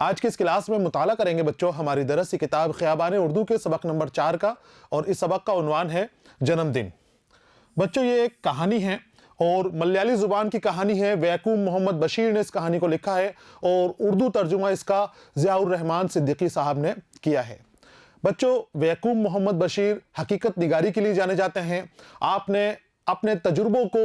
आज की इस क्लास में मुताला करेंगे बच्चों हमारी दरस की किताब ख़ियाबान उर्दू के सबक नंबर 4 का, और इस सबक का उन्वान है जन्मदिन। बच्चों ये एक कहानी है और मलयाली ज़ुबान की कहानी है। वैकूम मोहम्मद बशीर ने इस कहानी को लिखा है और उर्दू तर्जुमा इसका ज़ियाउर रहमान सिद्दीकी साहब ने किया है। बच्चों वैकूम मोहम्मद बशीर हकीकत निगारी के लिए जाने जाते हैं। आपने अपने तजुर्बों को,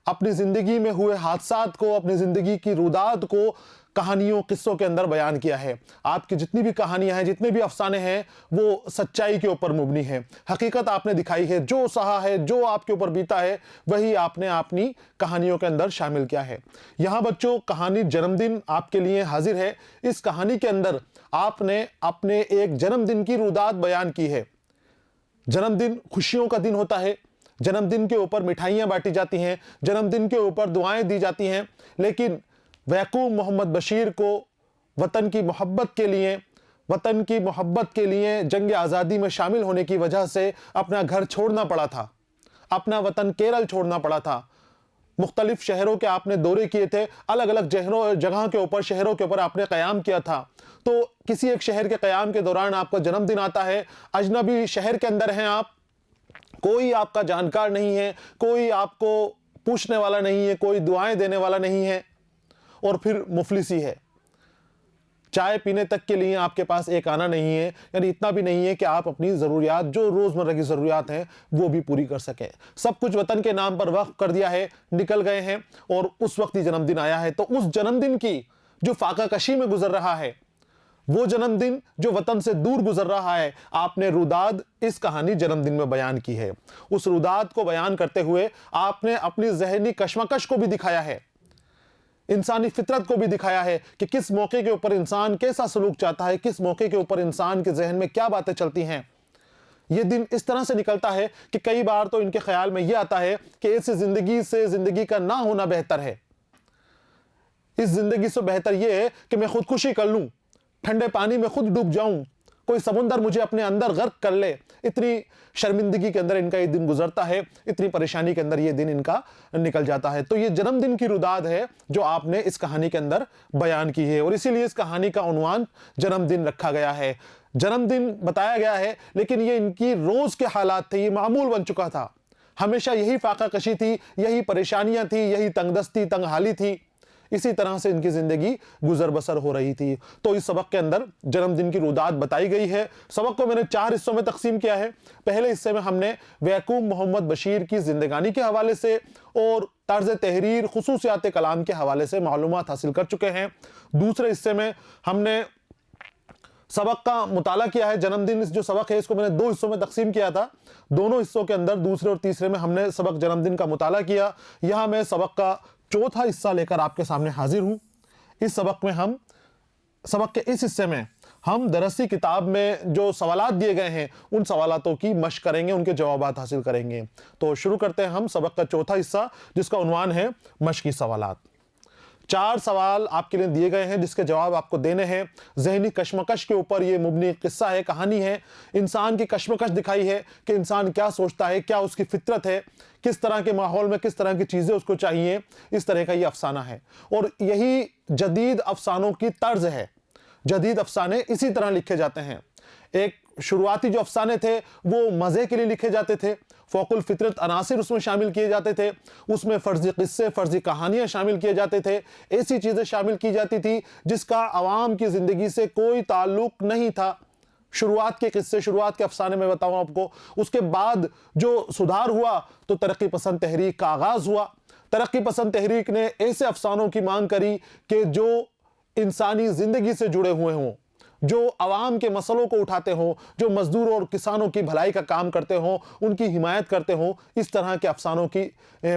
अपनी ज़िंदगी में हुए हादसात को, अपनी ज़िंदगी की रुदात को कहानियों किस्सों के अंदर बयान किया है। आपकी जितनी भी कहानियां हैं, जितने भी अफसाने हैं, वो सच्चाई के ऊपर मुबनी है। हकीकत आपने दिखाई है, जो सहा है, जो आपके ऊपर बीता है, वही आपने अपनी कहानियों के अंदर शामिल किया है। यहाँ बच्चों कहानी जन्मदिन आपके लिए हाजिर है। इस कहानी के अंदर आपने अपने एक जन्मदिन की रुदात बयान की है। जन्मदिन खुशियों का दिन होता है, जन्मदिन के ऊपर मिठाइयाँ बांटी जाती हैं, जन्मदिन के ऊपर दुआएं दी जाती हैं, लेकिन वैकूम मोहम्मद बशीर को वतन की मोहब्बत के लिए जंग आज़ादी में शामिल होने की वजह से अपना घर छोड़ना पड़ा था, अपना वतन केरल छोड़ना पड़ा था। मुख्तलिफ शहरों के आपने दौरे किए थे, अलग अलग जगह के ऊपर, शहरों के ऊपर आपने क़याम किया था। तो किसी एक शहर के क़याम के दौरान आपका जन्मदिन आता है। अजनबी शहर के अंदर हैं आप, कोई आपका जानकार नहीं है, कोई आपको पूछने वाला नहीं है, कोई दुआएं देने वाला नहीं है, और फिर मुफलिसी है। चाय पीने तक के लिए आपके पास एक आना नहीं है, यानी इतना भी नहीं है कि आप अपनी ज़रूरियात, जो रोज़मर्रा की ज़रूरियात हैं, वो भी पूरी कर सकें। सब कुछ वतन के नाम पर वक्फ कर दिया है, निकल गए हैं, और उस वक्त ही जन्मदिन आया है। तो उस जन्मदिन की जो फाका कशी में गुजर रहा है, वो जन्मदिन जो वतन से दूर गुजर रहा है, आपने रुदाद इस कहानी जन्मदिन में बयान की है। उस रुदाद को बयान करते हुए आपने अपनी जहनी कशमकश को भी दिखाया है, इंसानी फितरत को भी दिखाया है कि किस मौके के ऊपर इंसान कैसा सलूक चाहता है, किस मौके के ऊपर इंसान के जहन में क्या बातें चलती हैं। ये दिन इस तरह से निकलता है कि कई बार तो इनके ख्याल में यह आता है कि ऐसी जिंदगी से जिंदगी का ना होना बेहतर है। इस जिंदगी से बेहतर यह है कि मैं खुदकुशी कर लूं, ठंडे पानी में खुद डूब जाऊं, कोई समुंदर मुझे अपने अंदर गर्क कर ले। इतनी शर्मिंदगी के अंदर इनका ये दिन गुजरता है, इतनी परेशानी के अंदर ये दिन इनका निकल जाता है। तो ये जन्मदिन की रुदाद है जो आपने इस कहानी के अंदर बयान की है, और इसीलिए इस कहानी का उन्वान जन्मदिन रखा गया है। जन्मदिन बताया गया है, लेकिन ये इनकी रोज के हालात थे, ये मामूल बन चुका था। हमेशा यही फाका कशी थी, यही परेशानियां थी, यही तंगदस्ती, तंगहाली थी। इसी तरह से इनकी जिंदगी गुजर बसर हो रही थी। तो इस सबक के अंदर जन्मदिन की रुदात बताई गई है। सबक को मैंने 4 हिस्सों में तकसीम किया है। पहले हिस्से में हमने वैकूम मोहम्मद बशीर की जिंदगानी के हवाले से और तर्ज तहरीर, खुसूसियात कलाम के हवाले से मालूमात हासिल कर चुके हैं। दूसरे हिस्से में हमने सबक का मुताला किया है। जन्मदिन जो सबक है इसको मैंने 2 हिस्सों में तकसीम किया था। दोनों हिस्सों के अंदर दूसरे और तीसरे में हमने सबक जन्मदिन का मुताला किया। यहां मैं सबक का चौथा हिस्सा लेकर आपके सामने हाजिर हूं। इस सबक के इस हिस्से में हम दरसी किताब में जो सवालात दिए गए हैं, उन सवालातों की मशक करेंगे, उनके जवाबात हासिल करेंगे। तो शुरू करते हैं हम सबक का चौथा हिस्सा, जिसका उन्वान है मशकी सवालात। 4 सवाल आपके लिए दिए गए हैं जिसके जवाब आपको देने हैं। जहनी कशमकश के ऊपर ये मुबनी किस्सा है, कहानी है। इंसान की कशमकश दिखाई है कि इंसान क्या सोचता है, क्या उसकी फितरत है, किस तरह के माहौल में किस तरह की चीज़ें उसको चाहिए। इस तरह का ये अफसाना है, और यही जदीद अफसानों की तर्ज है। जदीद अफसाने इसी तरह लिखे जाते हैं। एक शुरुआती जो अफसाने थे वो मज़े के लिए लिखे जाते थे, फ़ौकुल फितरत अनासिर उसमें शामिल किए जाते थे, उसमें फ़र्ज़ी क़िस्से, फ़र्ज़ी कहानियाँ शामिल किए जाते थे, ऐसी चीज़ें शामिल की जाती थी जिसका आवाम की ज़िंदगी से कोई ताल्लुक़ नहीं था। शुरुआत के किस्से, शुरुआत के अफसाने में बताऊँ आपको। उसके बाद जो सुधार हुआ तो तरक्की पसंद तहरीक का आगाज़ हुआ। तरक्की पसंद तहरीक ने ऐसे अफसानों की मांग करी कि जो इंसानी ज़िंदगी से जुड़े हुए हों, जो आवाम के मसलों को उठाते हों, जो मजदूर और किसानों की भलाई का काम करते हों, उनकी हिमायत करते हों। इस तरह के अफसानों की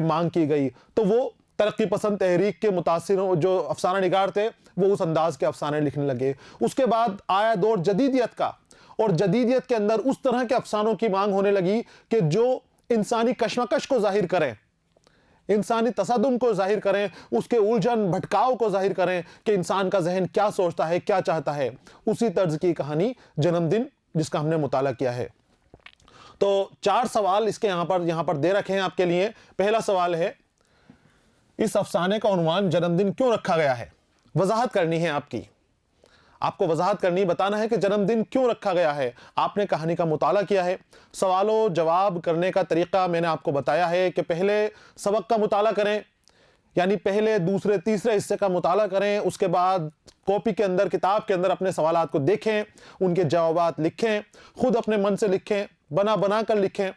मांग की गई। तो वो तरक्की पसंद तहरीक के मुतासिर जो अफसाना निगार थे, वो उस अंदाज के अफसाने लिखने लगे। उसके बाद आया दौर जदीदियत का, और जदीदियत के अंदर उस तरह के अफसानों की मांग होने लगी कि जो इंसानी कशमकश को जाहिर करें, इंसानी तसद्दुम को जाहिर करें, उसके उलझन भटकाव को जाहिर करें कि इंसान का जहन क्या सोचता है, क्या चाहता है। उसी तर्ज की कहानी जन्मदिन, जिसका हमने मुताला किया है। तो 4 सवाल इसके यहां पर दे रखे हैं आपके लिए। पहला सवाल है, इस अफसाने का उन्वान जन्मदिन क्यों रखा गया है? वजाहत करनी है आपकी। आपको वजाहत करनी, बताना है कि जन्मदिन क्यों रखा गया है। आपने कहानी का मुताला किया है, सवालों जवाब करने का तरीका मैंने आपको बताया है कि पहले सबक का मुताला करें, यानी पहले दूसरे तीसरे हिस्से का मुताला करें, उसके बाद कॉपी के अंदर, किताब के अंदर अपने सवालात को देखें, उनके जवाबात लिखें, खुद अपने मन से लिखें, बना बना कर लिखें।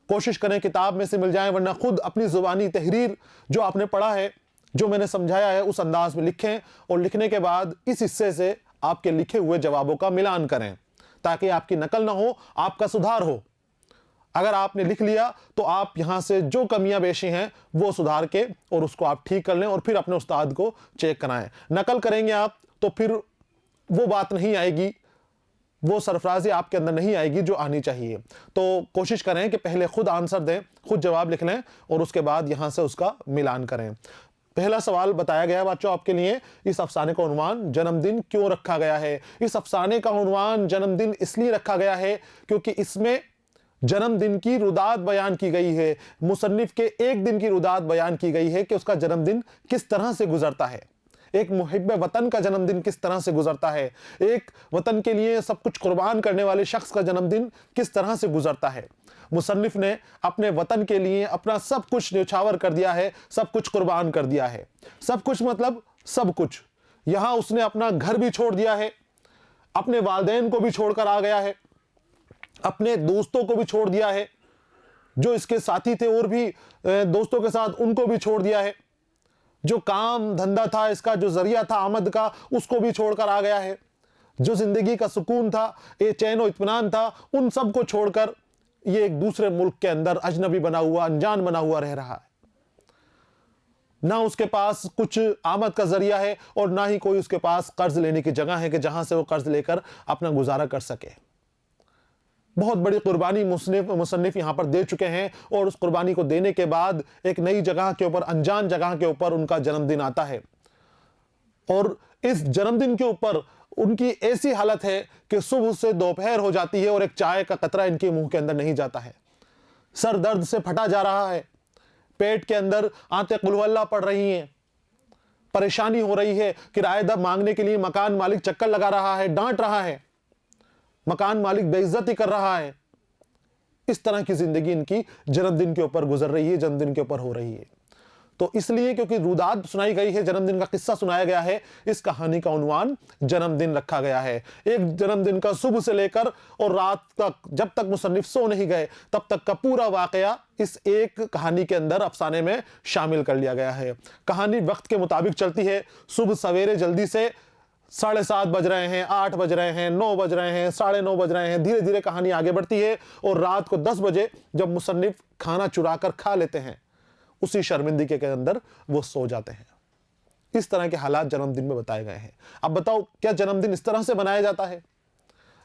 कोशिश करें किताब में से मिल जाए, वरना खुद अपनी जुबानी तहरीर जो आपने पढ़ा है, जो मैंने समझाया है, उस अंदाज में लिखें और लिखने के बाद इस हिस्से से आपके लिखे हुए जवाबों का मिलान करें ताकि आपकी नकल ना हो, आपका सुधार हो। अगर आपने लिख लिया तो आप यहां से जो कमियां बेशी हैं वो सुधार के और उसको आप ठीक कर लें और फिर अपने उस्ताद को चेक कराएं। नकल करेंगे आप तो फिर वो बात नहीं आएगी, वो सरफराजी आपके अंदर नहीं आएगी जो आनी चाहिए। तो कोशिश करें कि पहले खुद आंसर दें, खुद जवाब लिख लें और उसके बाद यहां से उसका मिलान करें। पहला सवाल बताया गया बच्चों आपके लिए, इस अफसाने का उन्वान जन्मदिन क्यों रखा गया है। इस अफसाने का उन्वान जन्मदिन इसलिए रखा गया है क्योंकि इसमें जन्मदिन की रुदात बयान की गई है, मुसन्निफ के एक दिन की रुदात बयान की गई है कि उसका जन्मदिन किस तरह से गुजरता है, एक मुहिब्ब वतन का जन्मदिन किस तरह से गुजरता है, एक वतन के लिए सब कुछ कुर्बान करने वाले शख्स का जन्मदिन किस तरह से गुजरता है। मुसन्निफ ने अपने वतन के लिए अपना सब कुछ न्यौछावर कर दिया है, सब कुछ कुर्बान कर दिया है। सब कुछ मतलब सब कुछ। यहां उसने अपना घर भी छोड़ दिया है, अपने वालिदैन को भी छोड़कर आ गया है, अपने दोस्तों को भी छोड़ दिया है, जो इसके साथी थे और भी दोस्तों के साथ उनको भी छोड़ दिया है, जो काम धंधा था इसका, जो जरिया था आमद का, उसको भी छोड़कर आ गया है, जो जिंदगी का सुकून था, ये चैन और इत्मीनान था, उन सब को छोड़कर ये एक दूसरे मुल्क के अंदर अजनबी बना हुआ, अनजान बना हुआ रह रहा है। ना उसके पास कुछ आमद का जरिया है और ना ही कोई उसके पास कर्ज लेने की जगह है कि जहां से वो कर्ज लेकर अपना गुजारा कर सके। बहुत बड़ी कुर्बानी मुसन्निफ यहां पर दे चुके हैं और उस कुर्बानी को देने के बाद एक नई जगह के ऊपर, अनजान जगह के ऊपर उनका जन्मदिन आता है और इस जन्मदिन के ऊपर उनकी ऐसी हालत है कि सुबह से दोपहर हो जाती है और एक चाय का कतरा इनके मुंह के अंदर नहीं जाता है। सर दर्द से फटा जा रहा है, पेट के अंदर आंतें कुलवल्ला पड़ रही हैं, परेशानी हो रही है, किराएदार मांगने के लिए मकान मालिक चक्कर लगा रहा है, डांट रहा है, मकान मालिक बेइज्जती कर रहा है। इस तरह की जिंदगी इनकी जन्मदिन के ऊपर गुजर रही है, जन्मदिन के ऊपर हो रही है। तो इसलिए क्योंकि रुदात सुनाई गई है, जन्मदिन का किस्सा सुनाया गया है, इस कहानी का उन्वान जन्मदिन रखा गया है। एक जन्मदिन का सुबह से लेकर और रात तक, जब तक मुसन्निफ सो नहीं गए तब तक का पूरा वाकया इस एक कहानी के अंदर, अफसाने में शामिल कर लिया गया है। कहानी वक्त के मुताबिक चलती है। सुबह सवेरे जल्दी से 7:30 बज रहे हैं, 8 बज रहे हैं, 9 बज रहे हैं, 9:30 बज रहे हैं, धीरे धीरे कहानी आगे बढ़ती है और रात को 10 बजे जब मुसन्निफ खाना चुरा कर खा लेते हैं, उसी शर्मिंदगी के अंदर वो सो जाते हैं। इस तरह के हालात जन्मदिन में बताए गए हैं। अब बताओ, क्या जन्मदिन इस तरह से मनाया जाता है?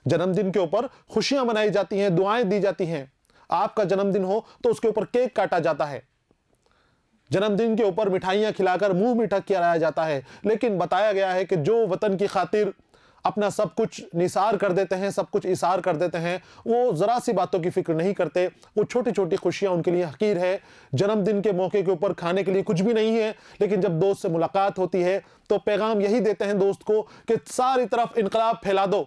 जन्मदिन के ऊपर खुशियां मनाई जाती हैं, दुआएं दी जाती हैं। आपका जन्मदिन हो तो उसके ऊपर केक काटा जाता है, जन्मदिन के ऊपर मिठाइयां खिलाकर मुंह मीठा किया जाता है। लेकिन बताया गया है कि जो वतन की खातिर अपना सब कुछ निसार कर देते हैं, सब कुछ इसार कर देते हैं, वो जरा सी बातों की फिक्र नहीं करते। वो छोटी छोटी खुशियां उनके लिए हकीर है। जन्मदिन के मौके के ऊपर खाने के लिए कुछ भी नहीं है, लेकिन जब दोस्त से मुलाकात होती है तो पैगाम यही देते हैं दोस्त को कि सारी तरफ इनकलाब फैला दो,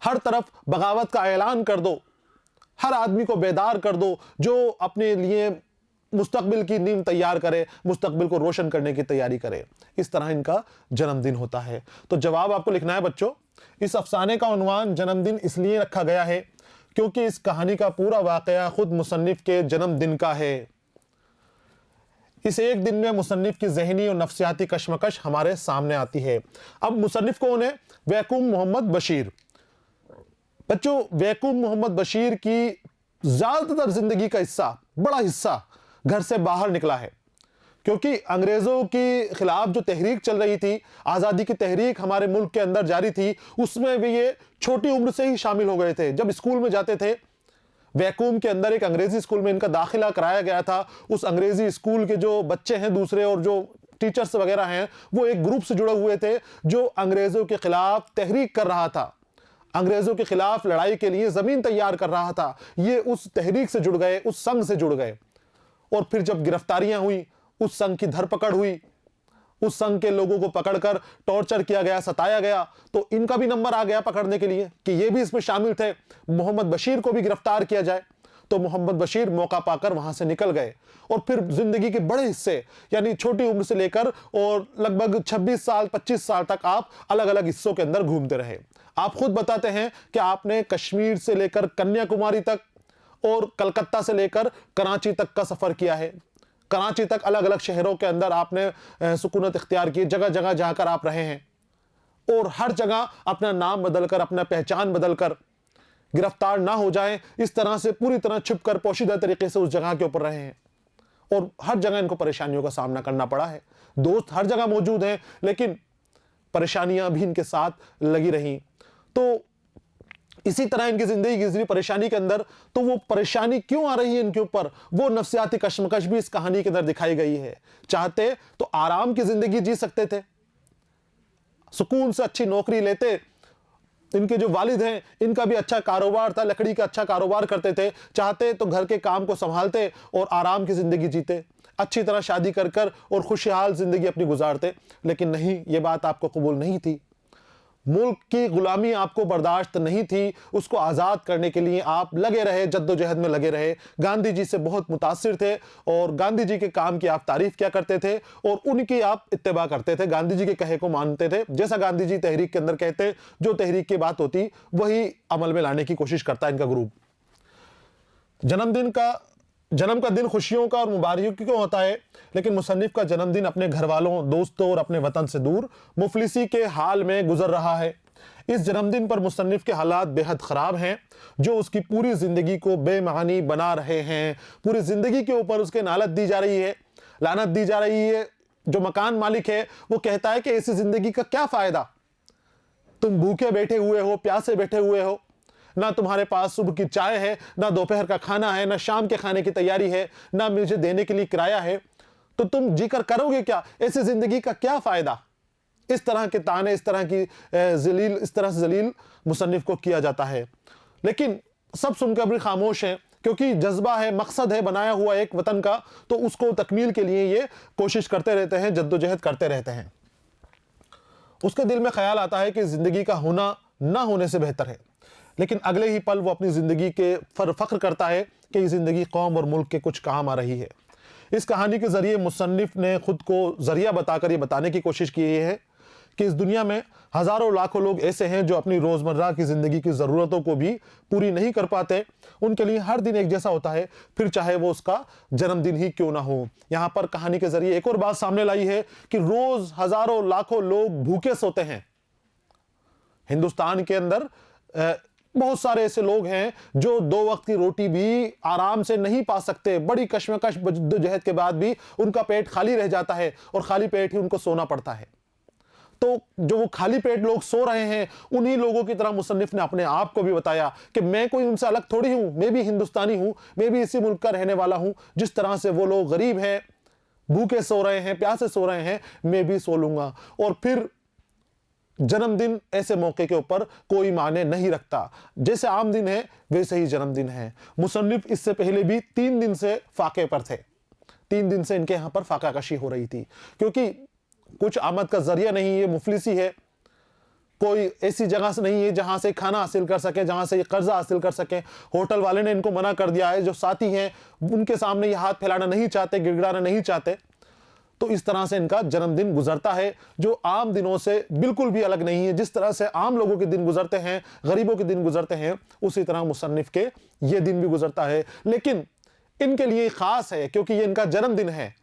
हर तरफ बगावत का ऐलान कर दो, हर आदमी को बेदार कर दो जो अपने लिए मुस्तकबिल की नींव तैयार करे, मुस्तकबिल को रोशन करने की तैयारी करे। इस तरह इनका जन्मदिन होता है। तो जवाब आपको लिखना है बच्चों। इस अफसाने का उन्वान जन्मदिन इसलिए रखा गया है क्योंकि इस कहानी का पूरा वाकया खुद मुसन्निफ के जन्मदिन का है। इस एक दिन में मुसन्निफ की ज़हनी और नफ्सियाती कशमकश हमारे सामने आती है। अब मुसन्निफ कौन है? वैकूम मोहम्मद बशीर। बच्चों, वैकूम मोहम्मद बशीर की ज्यादातर जिंदगी का हिस्सा, बड़ा हिस्सा घर से बाहर निकला है, क्योंकि अंग्रेजों के खिलाफ जो तहरीक चल रही थी, आज़ादी की तहरीक हमारे मुल्क के अंदर जारी थी, उसमें भी ये छोटी उम्र से ही शामिल हो गए थे। जब स्कूल में जाते थे, वैकूम के अंदर एक अंग्रेजी स्कूल में इनका दाखिला कराया गया था। उस अंग्रेजी स्कूल के जो बच्चे हैं दूसरे और जो टीचर्स वगैरह हैं, वो एक ग्रुप से जुड़े हुए थे जो अंग्रेजों के खिलाफ तहरीक कर रहा था, अंग्रेजों के खिलाफ लड़ाई के लिए जमीन तैयार कर रहा था। ये उस तहरीक से जुड़ गए, उस संघ से जुड़ गए और फिर जब गिरफ्तारियां हुई, उस संघ की धरपकड़ हुई उस संघ के लोगों को पकड़कर टॉर्चर किया गया, सताया गया, तो इनका भी नंबर आ गया पकड़ने के लिए कि ये भी इसमें शामिल थे। मोहम्मद बशीर को भी गिरफ्तार किया जाए, तो मोहम्मद बशीर मौका पाकर वहां से निकल गए और फिर जिंदगी के बड़े हिस्से, यानी छोटी उम्र से लेकर और लगभग 26 साल 25 साल तक आप अलग अलग हिस्सों के अंदर घूमते रहे। आप खुद बताते हैं कि आपने कश्मीर से लेकर कन्याकुमारी तक और कलकत्ता से लेकर कराची तक का सफर किया है। कराची तक अलग अलग शहरों के अंदर आपने सुकूनत इख्तियार की, जगह जगह जाकर आप रहे हैं और हर जगह अपना नाम बदलकर, अपना पहचान बदलकर, गिरफ्तार ना हो जाए इस तरह से पूरी तरह छुपकर पोशीदा तरीके से उस जगह के ऊपर रहे हैं और हर जगह इनको परेशानियों का सामना करना पड़ा है। दोस्त हर जगह मौजूद हैं, लेकिन परेशानियां भी इनके साथ लगी रहीं। तो इसी तरह इनकी जिंदगी गुजरी परेशानी के अंदर। तो वो परेशानी क्यों आ रही है इनके ऊपर, वो नफ्सियाती कश्मकश भी इस कहानी के अंदर दिखाई गई है। चाहते तो आराम की जिंदगी जी सकते थे, सुकून से अच्छी नौकरी लेते। इनके जो वालिद हैं इनका भी अच्छा कारोबार था, लकड़ी का अच्छा कारोबार करते थे। चाहते तो घर के काम को संभालते और आराम की जिंदगी जीते, अच्छी तरह शादी कर कर और खुशहाल जिंदगी अपनी गुजारते। लेकिन नहीं, ये बात आपको कबूल नहीं थी। मुल्क की गुलामी आपको बर्दाश्त नहीं थी, उसको आज़ाद करने के लिए आप लगे रहे, जद्दोजहद में लगे रहे। गांधी जी से बहुत मुतासिर थे और गांधी जी के काम की आप तारीफ किया करते थे और उनकी आप इत्तेबा करते थे, गांधी जी के कहे को मानते थे। जैसा गांधी जी तहरीक के अंदर कहते, जो तहरीक की बात होती वही अमल में लाने की कोशिश करता इनका ग्रुप। जन्म का दिन खुशियों का और मुबारकियों क्यों होता है, लेकिन मुसन्निफ का जन्मदिन अपने घर वालों, दोस्तों और अपने वतन से दूर मुफलिसी के हाल में गुजर रहा है। इस जन्मदिन पर मुसन्निफ के हालात बेहद ख़राब हैं, जो उसकी पूरी ज़िंदगी को बेमानी बना रहे हैं। पूरी ज़िंदगी के ऊपर उसके लानत दी जा रही है, लानत दी जा रही है। जो मकान मालिक है वो कहता है कि ऐसी ज़िंदगी का क्या फ़ायदा, तुम भूखे बैठे हुए हो, प्यासे बैठे हुए हो, ना तुम्हारे पास सुबह की चाय है, ना दोपहर का खाना है, ना शाम के खाने की तैयारी है, ना मुझे देने के लिए किराया है, तो तुम जीकर करोगे क्या? ऐसी जिंदगी का क्या फायदा? इस तरह के ताने, इस तरह से जलील मुसन्निफ को किया जाता है। लेकिन सब सुनकर भी खामोश हैं, क्योंकि जज्बा है, मकसद है बनाया हुआ एक वतन का, तो उसको तकमील के लिए ये कोशिश करते रहते हैं, जद्दोजहद करते रहते हैं। उसके दिल में ख्याल आता है कि जिंदगी का होना ना होने से बेहतर है, लेकिन अगले ही पल वो अपनी ज़िंदगी के फ़ख्र करता है कि ये ज़िंदगी कौम और मुल्क के कुछ काम आ रही है। इस कहानी के ज़रिए मुसन्निफ ने खुद को ज़रिया बताकर ये बताने की कोशिश की है कि इस दुनिया में हज़ारों लाखों लोग ऐसे हैं जो अपनी रोज़मर्रा की ज़िंदगी की ज़रूरतों को भी पूरी नहीं कर पाते। उनके लिए हर दिन एक जैसा होता है, फिर चाहे वो उसका जन्मदिन ही क्यों ना हो। यहाँ पर कहानी के ज़रिए एक और बात सामने लाई है कि रोज़ हज़ारों लाखों लोग भूखे सोते हैं। हिंदुस्तान के अंदर बहुत सारे ऐसे लोग हैं जो 2 वक्त की रोटी भी आराम से नहीं पा सकते। बड़ी कश्मकश जद्दोजहद के बाद भी उनका पेट खाली रह जाता है और खाली पेट ही उनको सोना पड़ता है। तो जो वो खाली पेट लोग सो रहे हैं, उन्हीं लोगों की तरह मुसन्निफ ने अपने आप को भी बताया कि मैं कोई उनसे अलग थोड़ी हूं, मैं भी हिंदुस्तानी हूं, मैं भी इसी मुल्क का रहने वाला हूं। जिस तरह से वो लोग गरीब हैं, भूखे सो रहे हैं, प्यासे सो रहे हैं, मैं भी सो लूंगा। और फिर जन्मदिन ऐसे मौके के ऊपर कोई माने नहीं रखता, जैसे आम दिन है वैसे ही जन्मदिन है। मुसन्निफ इससे पहले भी 3 दिन से फाके पर थे, 3 दिन से इनके यहाँ पर फाका कशी हो रही थी, क्योंकि कुछ आमद का जरिया नहीं है, मुफलिसी है, कोई ऐसी जगह से नहीं है जहां से खाना हासिल कर सके, जहां से ये कर्जा हासिल कर सके। होटल वाले ने इनको मना कर दिया है, जो साथी हैं उनके सामने ये हाथ फैलाना नहीं चाहते, गिड़गिड़ाना नहीं चाहते। तो इस तरह से इनका जन्मदिन गुजरता है, जो आम दिनों से बिल्कुल भी अलग नहीं है। जिस तरह से आम लोगों के दिन गुजरते हैं, गरीबों के दिन गुजरते हैं, उसी तरह मुसन्निफ के ये दिन भी गुजरता है। लेकिन इनके लिए खास है क्योंकि ये इनका जन्मदिन है।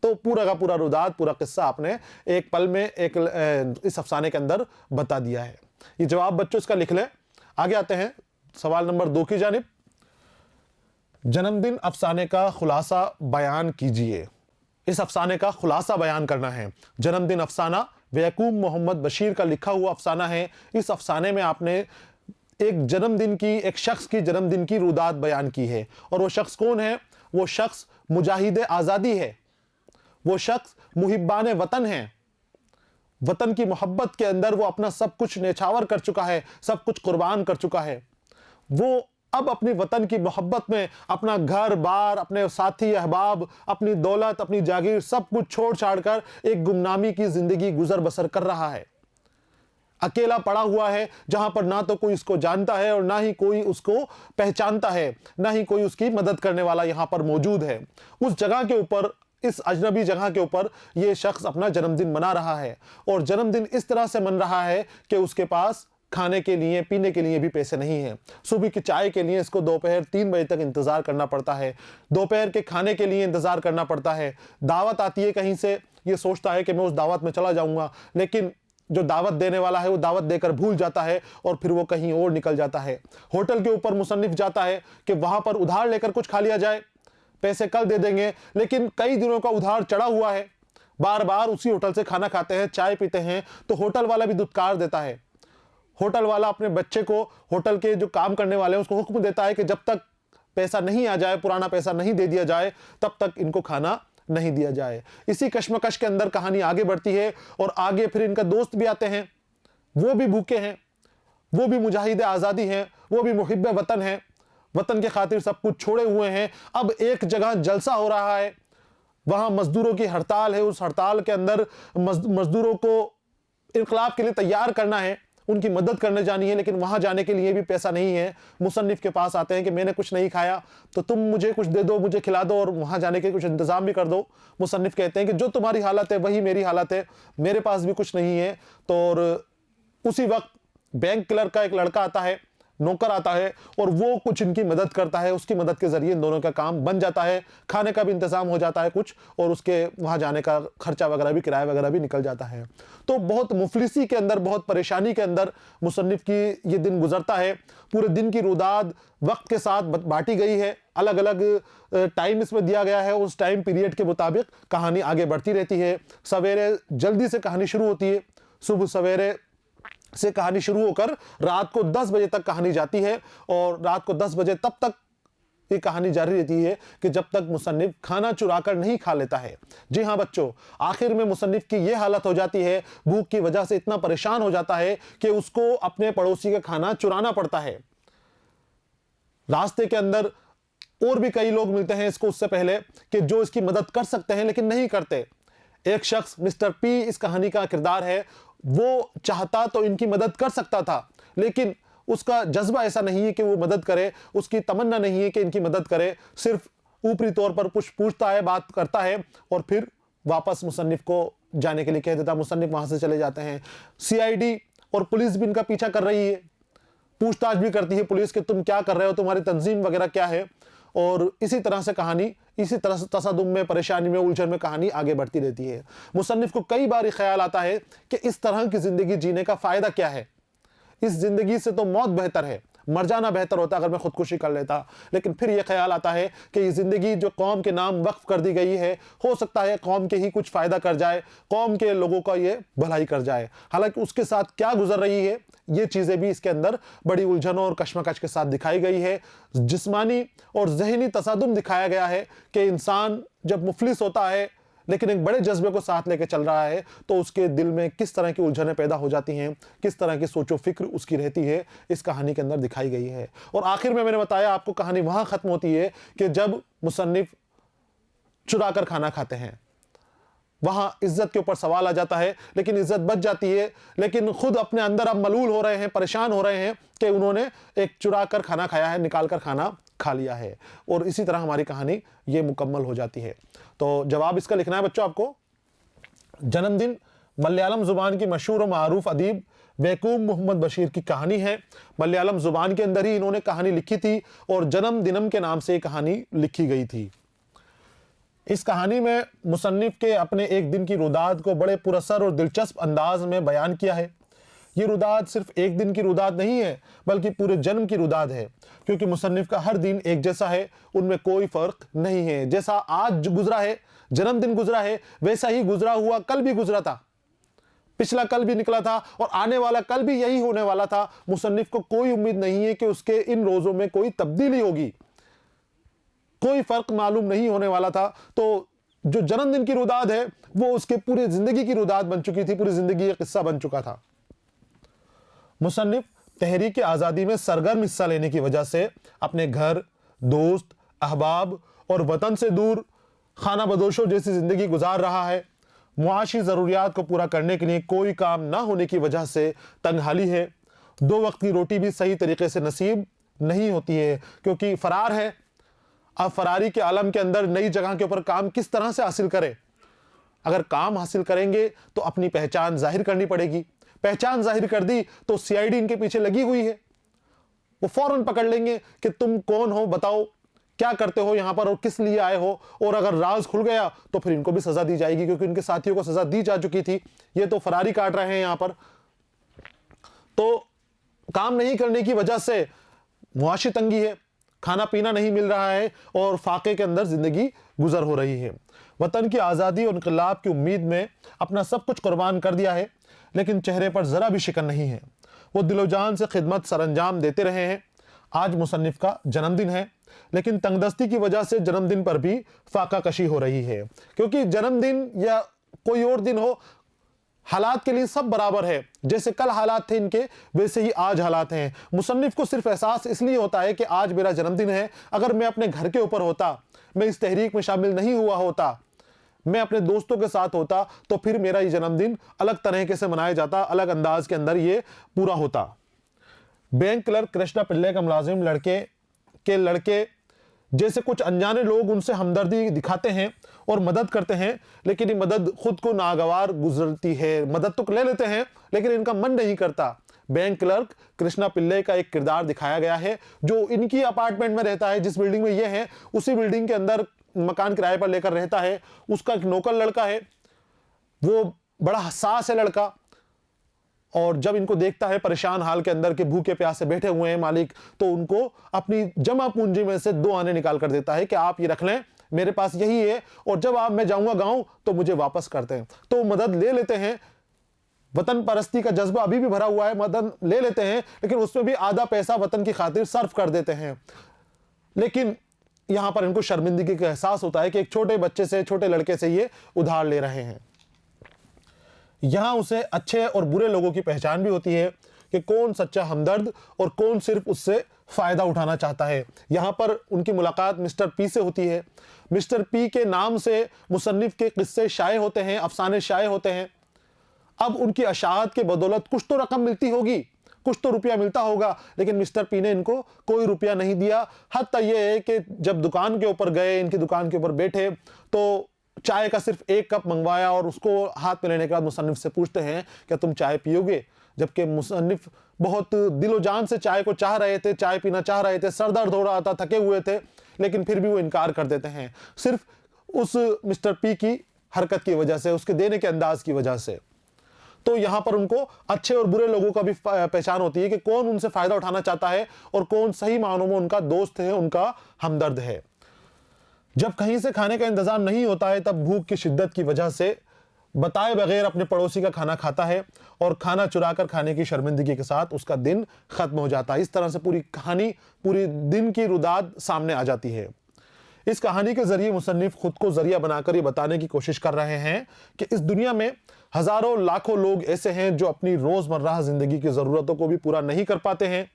तो पूरा का पूरा रुदात, पूरा किस्सा आपने एक पल में इस अफसाने के अंदर बता दिया है। ये जवाब बच्चों इसका लिख लें। आगे आते हैं सवाल नंबर 2 की जानिब। जन्मदिन अफसाने का खुलासा बयान कीजिए। इस अफसाने का खुलासा बयान करना है। जन्मदिन अफसाना याकूब मोहम्मद बशीर का लिखा हुआ अफसाना है। इस अफसाने में आपने एक जन्मदिन की, एक शख्स की जन्मदिन की रुदात बयान की है। और वो शख्स कौन है? वो शख्स मुजाहिद आज़ादी है, वो शख्स मुहिब्बान वतन है। वतन की मोहब्बत के अंदर वो अपना सब कुछ न्यौछावर कर चुका है, सब कुछ कुर्बान कर चुका है। वो अब अपनी वतन की मोहब्बत में अपना घर बार, अपने साथी अहबाब, अपनी दौलत, अपनी जागीर सब कुछ छोड़ छाड़ कर एक गुमनामी की जिंदगी गुजर बसर कर रहा है। अकेला पड़ा हुआ है, जहां पर ना तो कोई उसको जानता है और ना ही कोई उसको पहचानता है, ना ही कोई उसकी मदद करने वाला यहां पर मौजूद है। उस जगह के ऊपर, इस अजनबी जगह के ऊपर यह शख्स अपना जन्मदिन मना रहा है, और जन्मदिन इस तरह से मन रहा है कि उसके पास खाने के लिए, पीने के लिए भी पैसे नहीं हैं। सुबह की चाय के लिए इसको दोपहर 3 बजे तक इंतजार करना पड़ता है, दोपहर के खाने के लिए इंतजार करना पड़ता है। दावत आती है कहीं से, ये सोचता है कि मैं उस दावत में चला जाऊंगा, लेकिन जो दावत देने वाला है वो दावत देकर भूल जाता है और फिर वो कहीं और निकल जाता है। होटल के ऊपर मुसन्निफ जाता है कि वहां पर उधार लेकर कुछ खा लिया जाए, पैसे कल दे देंगे, लेकिन कई दिनों का उधार चढ़ा हुआ है। बार बार उसी होटल से खाना खाते हैं, चाय पीते हैं, तो होटल वाला भी दुत्कार देता है। होटल वाला अपने बच्चे को, होटल के जो काम करने वाले हैं उसको हुक्म देता है कि जब तक पैसा नहीं आ जाए, पुराना पैसा नहीं दे दिया जाए, तब तक इनको खाना नहीं दिया जाए। इसी कश्मकश के अंदर कहानी आगे बढ़ती है और आगे फिर इनका दोस्त भी आते हैं, वो भी भूखे हैं, वो भी मुजाहिद आज़ादी हैं, वो भी मुहिब्ब वतन हैं, वतन के खातिर सब कुछ छोड़े हुए हैं। अब एक जगह जलसा हो रहा है, वहां मजदूरों की हड़ताल है, उस हड़ताल के अंदर मजदूरों को इनकलाब के लिए तैयार करना है, उनकी मदद करने जानी है, लेकिन वहां जाने के लिए भी पैसा नहीं है। मुसन्निफ के पास आते हैं कि मैंने कुछ नहीं खाया, तो तुम मुझे कुछ दे दो, मुझे खिला दो और वहां जाने के कुछ इंतजाम भी कर दो। मुसन्निफ कहते हैं कि जो तुम्हारी हालत है वही मेरी हालत है, मेरे पास भी कुछ नहीं है। तो और उसी वक्त बैंक क्लर्क का एक लड़का आता है, नौकर आता है, और वो कुछ इनकी मदद करता है। उसकी मदद के जरिए इन दोनों का काम बन जाता है, खाने का भी इंतजाम हो जाता है कुछ, और उसके वहां जाने का खर्चा वगैरह भी, किराया वगैरह भी निकल जाता है। तो बहुत मुफलिसी के अंदर, बहुत परेशानी के अंदर मुसन्निफ की ये दिन गुजरता है। पूरे दिन की रुदाद वक्त के साथ बांटी गई है, अलग अलग टाइम इसमें दिया गया है, उस टाइम पीरियड के मुताबिक कहानी आगे बढ़ती रहती है। सवेरे जल्दी से कहानी शुरू होती है, सुबह सवेरे से कहानी शुरू होकर रात को 10 बजे तक कहानी जाती है, और रात को 10 बजे तब तक ये कहानी जारी रहती है कि जब तक मुसन्निफ खाना चुराकर नहीं खा लेता है। जी हाँ बच्चों, आखिर में मुसन्निफ की यह हालत हो जाती है, भूख की वजह से इतना परेशान हो जाता है कि उसको अपने पड़ोसी का खाना चुराना पड़ता है। रास्ते के अंदर और भी कई लोग मिलते हैं इसको उससे पहले कि जो इसकी मदद कर सकते हैं लेकिन नहीं करते। एक शख्स, मिस्टर पी इस कहानी का किरदार है, वो चाहता तो इनकी मदद कर सकता था, लेकिन उसका जज्बा ऐसा नहीं है कि वो मदद करे, उसकी तमन्ना नहीं है कि इनकी मदद करे। सिर्फ ऊपरी तौर पर कुछ पूछता है, बात करता है, और फिर वापस मुसन्निफ को जाने के लिए कह देता। मुसन्निफ वहां से चले जाते हैं। सीआईडी और पुलिस भी इनका पीछा कर रही है, पूछताछ भी करती है पुलिस कि तुम क्या कर रहे हो, तुम्हारी तंजीम वगैरह क्या है। और इसी तरह से कहानी, इसी तरह से तसादुम में, परेशानी में, उलझन में कहानी आगे बढ़ती रहती है। मुसन्निफ को कई बार ख्याल आता है कि इस तरह की जिंदगी जीने का फायदा क्या है, इस जिंदगी से तो मौत बेहतर है, मर जाना बेहतर होता अगर मैं खुदकुशी कर लेता। लेकिन फिर यह ख्याल आता है कि ये जिंदगी जो कौम के नाम वक्फ कर दी गई है, हो सकता है कौम के ही कुछ फायदा कर जाए, कौम के लोगों का ये भलाई कर जाए। हालांकि उसके साथ क्या गुजर रही है, ये चीजें भी इसके अंदर बड़ी उलझनों और कश्मकश के साथ दिखाई गई है। जिस्मानी और जहनी तसादुम दिखाया गया है कि इंसान जब मुफलिस होता है लेकिन एक बड़े जज्बे को साथ लेकर चल रहा है, तो उसके दिल में किस तरह की उलझनें पैदा हो जाती हैं, किस तरह की सोचो फिक्र उसकी रहती है, इस कहानी के अंदर दिखाई गई है। और आखिर में मैंने बताया आपको, कहानी वहां खत्म होती है कि जब मुसन्निफ चुरा कर खाना खाते हैं। वहां इज्जत के ऊपर सवाल आ जाता है, लेकिन इज्जत बच जाती है, लेकिन खुद अपने अंदर अब मलूल हो रहे हैं, परेशान हो रहे हैं कि उन्होंने एक चुरा कर खाना खाया है, निकाल कर खाना खा लिया है। और इसी तरह हमारी कहानी ये मुकम्मल हो जाती है। तो जवाब इसका लिखना है बच्चों आपको। जन्मदिन मलयालम जुबान की मशहूर और मारूफ अदीब बेकूम मोहम्मद बशीर की कहानी है। मलयालम जुबान के अंदर ही इन्होंने कहानी लिखी थी और जन्म दिनम के नाम से कहानी लिखी गई थी। इस कहानी में मुसन्निफ के अपने एक दिन की रुदाद को बड़े पुरअसर और दिलचस्प अंदाज में बयान किया है। ये रुदाद सिर्फ एक दिन की रुदाद नहीं है, बल्कि पूरे जन्म की रुदाद है, क्योंकि मुसन्निफ का हर दिन एक जैसा है, उनमें कोई फर्क नहीं है। जैसा आज गुजरा है, जन्मदिन गुजरा है, वैसा ही गुजरा हुआ कल भी गुजरा था, पिछला कल भी निकला था, और आने वाला कल भी यही होने वाला था। मुसन्निफ को कोई उम्मीद नहीं है कि उसके इन रोजों में कोई तब्दीली होगी, कोई फर्क मालूम नहीं होने वाला था। तो जो जन्मदिन की रुदाद है वो उसके पूरी जिंदगी की रुदाद बन चुकी थी, पूरी जिंदगी एक किस्सा बन चुका था। मुसन्निफ तहरीक आज़ादी में सरगर्म हिस्सा लेने की वजह से अपने घर, दोस्त, अहबाब और वतन से दूर खाना बदोशों जैसी जिंदगी गुजार रहा है। मुआशी ज़रूरियात को पूरा करने के लिए कोई काम ना होने की वजह से तंगहाली है। 2 वक्त की रोटी भी सही तरीके से नसीब नहीं होती है क्योंकि फरार है। अब फरारी के आलम के अंदर नई जगह के ऊपर काम किस तरह से हासिल करें? अगर काम हासिल करेंगे तो अपनी पहचान जाहिर करनी पड़ेगी। पहचान जाहिर कर दी तो सीआईडी इनके पीछे लगी हुई है। वो फौरन पकड़ लेंगे कि तुम कौन हो, बताओ क्या करते हो यहां पर और किस लिए आए हो। और अगर राज खुल गया तो फिर इनको भी सजा दी जाएगी क्योंकि इनके साथियों को सजा दी जा चुकी थी। ये तो फरारी काट रहे हैं यहां पर। तो काम नहीं करने की वजह से मुआशी तंगी है, खाना पीना नहीं मिल रहा है और फाके के अंदर जिंदगी गुजर हो रही है। वतन की आज़ादी और इनकलाब की उम्मीद में अपना सब कुछ कुर्बान कर दिया है, लेकिन चेहरे पर ज़रा भी शिकन नहीं है। वो दिलो जान से खिदमत सरंजाम देते रहे हैं। आज मुसन्निफ का जन्मदिन है, लेकिन तंगदस्ती की वजह से जन्मदिन पर भी फाका कशी हो रही है क्योंकि जन्मदिन या कोई और दिन हो, हालात के लिए सब बराबर है। जैसे कल हालात थे इनके, वैसे ही आज हालात हैं। मुसन्निफ को सिर्फ एहसास इसलिए होता है कि आज मेरा जन्मदिन है। अगर मैं अपने घर के ऊपर होता, मैं इस तहरीक में शामिल नहीं हुआ होता, मैं अपने दोस्तों के साथ होता, तो फिर मेरा ये जन्मदिन अलग तरीके से मनाया जाता, अलग अंदाज के अंदर ये पूरा होता। बैंक क्लर्क कृष्णा पिल्ले का मुलाजिम लड़के जैसे कुछ अनजाने लोग उनसे हमदर्दी दिखाते हैं और मदद करते हैं, लेकिन ये मदद खुद को नागवार गुजरती है। मदद तो ले लेते हैं लेकिन इनका मन नहीं करता। बैंक क्लर्क कृष्णा पिल्ले का एक किरदार दिखाया गया है जो इनकी अपार्टमेंट में रहता है। जिस बिल्डिंग में ये है उसी बिल्डिंग के अंदर मकान किराए पर लेकर रहता है। उसका एक नौकर लड़का है, वो बड़ा हसास है लड़का, और जब इनको देखता है परेशान हाल के अंदर के भूखे प्यासे बैठे हुए हैं मालिक, तो उनको अपनी जमा पूंजी में से 2 आने निकाल कर देता है कि आप ये रख लें, मेरे पास यही है, और जब मैं जाऊंगा गांव तो मुझे वापस करते हैं। तो मदद ले लेते हैं। वतन परस्ती का जज्बा अभी भी भरा हुआ है, मदद ले लेते हैं, लेकिन उसमें भी आधा पैसा वतन की खातिर सर्फ कर देते हैं। लेकिन यहां पर इनको शर्मिंदगी का एहसास होता है कि एक छोटे बच्चे से, छोटे लड़के से ये उधार ले रहे हैं। यहां उसे अच्छे और बुरे लोगों की पहचान भी होती है कि कौन सच्चा हमदर्द और कौन सिर्फ उससे फायदा उठाना चाहता है। यहां पर उनकी मुलाकात मिस्टर पी से होती है। मिस्टर पी के नाम से मुसन्निफ के किस्से शाये होते हैं, अफसाने शाये होते हैं। अब उनकी अशाअत के बदौलत कुछ तो रकम मिलती होगी, कुछ तो रुपया मिलता होगा, लेकिन मिस्टर पी ने इनको कोई रुपया नहीं दिया। हत्ता यह है कि जब दुकान के ऊपर गए, इनकी दुकान के ऊपर बैठे, तो चाय का सिर्फ 1 कप मंगवाया और उसको हाथ में लेने के बाद मुसन्निफ से पूछते हैं क्या तुम चाय पियोगे? जबकि मुसन्निफ बहुत दिलो जान से चाय को चाह रहे थे, चाय पीना चाह रहे थे, सर दर्द हो रहा था, थके हुए थे, लेकिन फिर भी वो इनकार कर देते हैं, सिर्फ उस मिस्टर पी की हरकत की वजह से, उसके देने के अंदाज की वजह से। तो यहां पर उनको अच्छे और बुरे लोगों का भी पहचान होती है कि कौन उनसे फायदा उठाना चाहता है और कौन सही मायनों में उनका दोस्त है, उनका हमदर्द है। जब कहीं से खाने का इंतजाम नहीं होता है, तब भूख की शिद्दत की वजह से बताए बगैर अपने पड़ोसी का खाना खाता है और खाना चुराकर खाने की शर्मिंदगी के साथ उसका दिन खत्म हो जाता है। इस तरह से पूरी कहानी, पूरी दिन की रुदाद सामने आ जाती है। इस कहानी के जरिए मुसन्निफ खुद को जरिया बनाकर ये बताने की कोशिश कर रहे हैं कि इस दुनिया में हजारों लाखों लोग ऐसे हैं जो अपनी रोजमर्रा जिंदगी की जरूरतों को भी पूरा नहीं कर पाते हैं।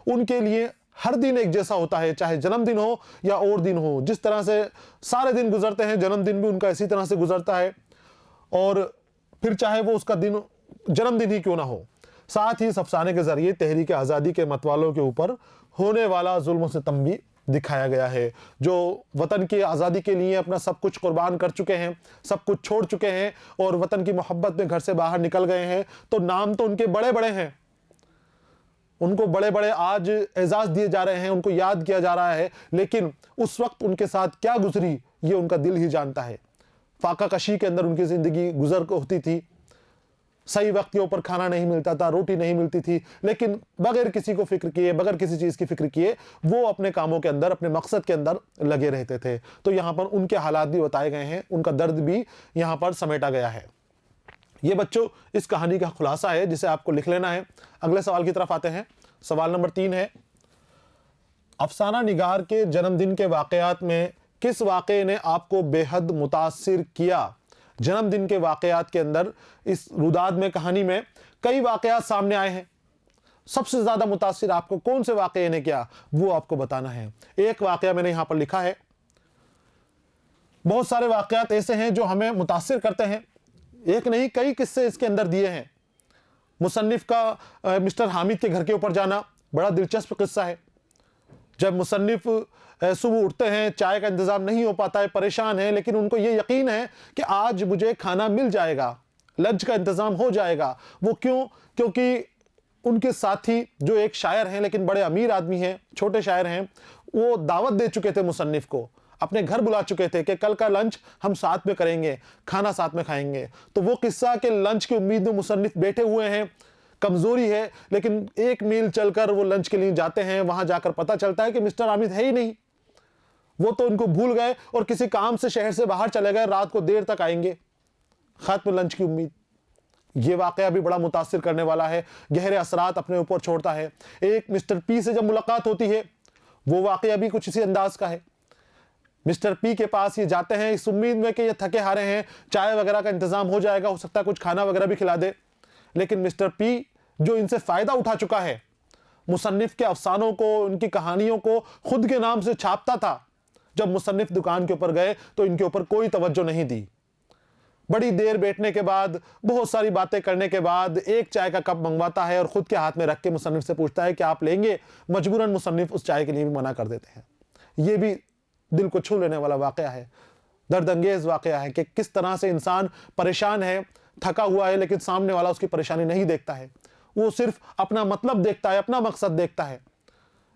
उनके लिए हर दिन एक जैसा होता है, चाहे जन्मदिन हो या और दिन हो। जिस तरह से सारे दिन गुजरते हैं, जन्मदिन भी उनका इसी तरह से गुजरता है, और फिर चाहे वो उसका दिन जन्मदिन ही क्यों ना हो। साथ ही इस अफसाने के जरिए तहरीक आज़ादी के मतवालों के ऊपर होने वाला जुल्म सितम भी दिखाया गया है, जो वतन की आज़ादी के लिए अपना सब कुछ कुर्बान कर चुके हैं, सब कुछ छोड़ चुके हैं और वतन की मोहब्बत में घर से बाहर निकल गए हैं। तो नाम तो उनके बड़े बड़े हैं, उनको बड़े बड़े आज एजाज दिए जा रहे हैं, उनको याद किया जा रहा है, लेकिन उस वक्त उनके साथ क्या गुजरी ये उनका दिल ही जानता है। फाका कशी के अंदर उनकी जिंदगी गुजर होती थी, सही वक्त के ऊपर खाना नहीं मिलता था, रोटी नहीं मिलती थी, लेकिन बगैर किसी को फिक्र किए, बगैर किसी चीज की फिक्र किए वो अपने कामों के अंदर, अपने मकसद के अंदर लगे रहते थे। तो यहाँ पर उनके हालात भी बताए गए हैं, उनका दर्द भी यहाँ पर समेटा गया है। ये बच्चों इस कहानी का खुलासा है जिसे आपको लिख लेना है। अगले सवाल की तरफ आते हैं। सवाल नंबर 3 है, अफसाना निगार के जन्मदिन के वाकयात में किस वाक़े ने आपको बेहद मुतासिर किया? जन्मदिन के वाकयात के अंदर इस रुदाद में, कहानी में कई वाकयात सामने आए हैं। सबसे ज्यादा मुतासिर आपको कौन से वाकये ने किया, वो आपको बताना है। एक वाकया मैंने यहां पर लिखा है, बहुत सारे वाकयात ऐसे हैं जो हमें मुतासिर करते हैं, एक नहीं कई किस्से इसके अंदर दिए हैं। मुसन्निफ का मिस्टर हामिद के घर के ऊपर जाना बड़ा दिलचस्प किस्सा है। जब मुसन्निफ सुबह उठते हैं, चाय का इंतजाम नहीं हो पाता है, परेशान है, लेकिन उनको ये यकीन है कि आज मुझे खाना मिल जाएगा, लंच का इंतजाम हो जाएगा। वो क्यों? क्योंकि उनके साथी जो एक शायर हैं, लेकिन बड़े अमीर आदमी हैं, छोटे शायर हैं, वो दावत दे चुके थे मुसन्निफ को, अपने घर बुला चुके थे कि कल का लंच हम साथ में करेंगे, खाना साथ में खाएंगे। तो वो किस्सा कि लंच की उम्मीद में मुसन्निफ बैठे हुए हैं, कमजोरी है, लेकिन एक मील चलकर वो लंच के लिए जाते हैं। वहां जाकर पता चलता है कि मिस्टर हामिद है ही नहीं, वो तो उनको भूल गए और किसी काम से शहर से बाहर चले गए, रात को देर तक आएंगे। खत्म लंच की उम्मीद। ये वाकया भी बड़ा मुतासिर करने वाला है, गहरे असरात अपने ऊपर छोड़ता है। एक मिस्टर पी से जब मुलाकात होती है, वो वाकया भी कुछ इसी अंदाज का है। मिस्टर पी के पास ये जाते हैं इस उम्मीद में कि ये थके हारे हैं, चाय वगैरह का इंतजाम हो जाएगा, हो सकता है कुछ खाना वगैरह भी खिला दे। लेकिन मिस्टर पी जो इनसे फायदा उठा चुका है, मुसन्निफ के अफसानों को, उनकी कहानियों को खुद के नाम से छापता था, जब मुसन्निफ दुकान के ऊपर गए तो इनके ऊपर कोई तवज्जो नहीं दी। बड़ी देर बैठने के बाद, बहुत सारी बातें करने के बाद एक चाय का कप मंगवाता है और खुद के हाथ में रख के मुसन्निफ से पूछता है कि आप लेंगे। मजबूरन मुसन्निफ उस चाय के लिए भी मना कर देते हैं। यह भी दिल को छू लेने वाला वाकया है, दर्दअंगेज वाकया है कि किस तरह से इंसान परेशान है, थका हुआ है, लेकिन सामने वाला उसकी परेशानी नहीं देखता है। वो सिर्फ अपना मतलब देखता है, अपना मकसद देखता है।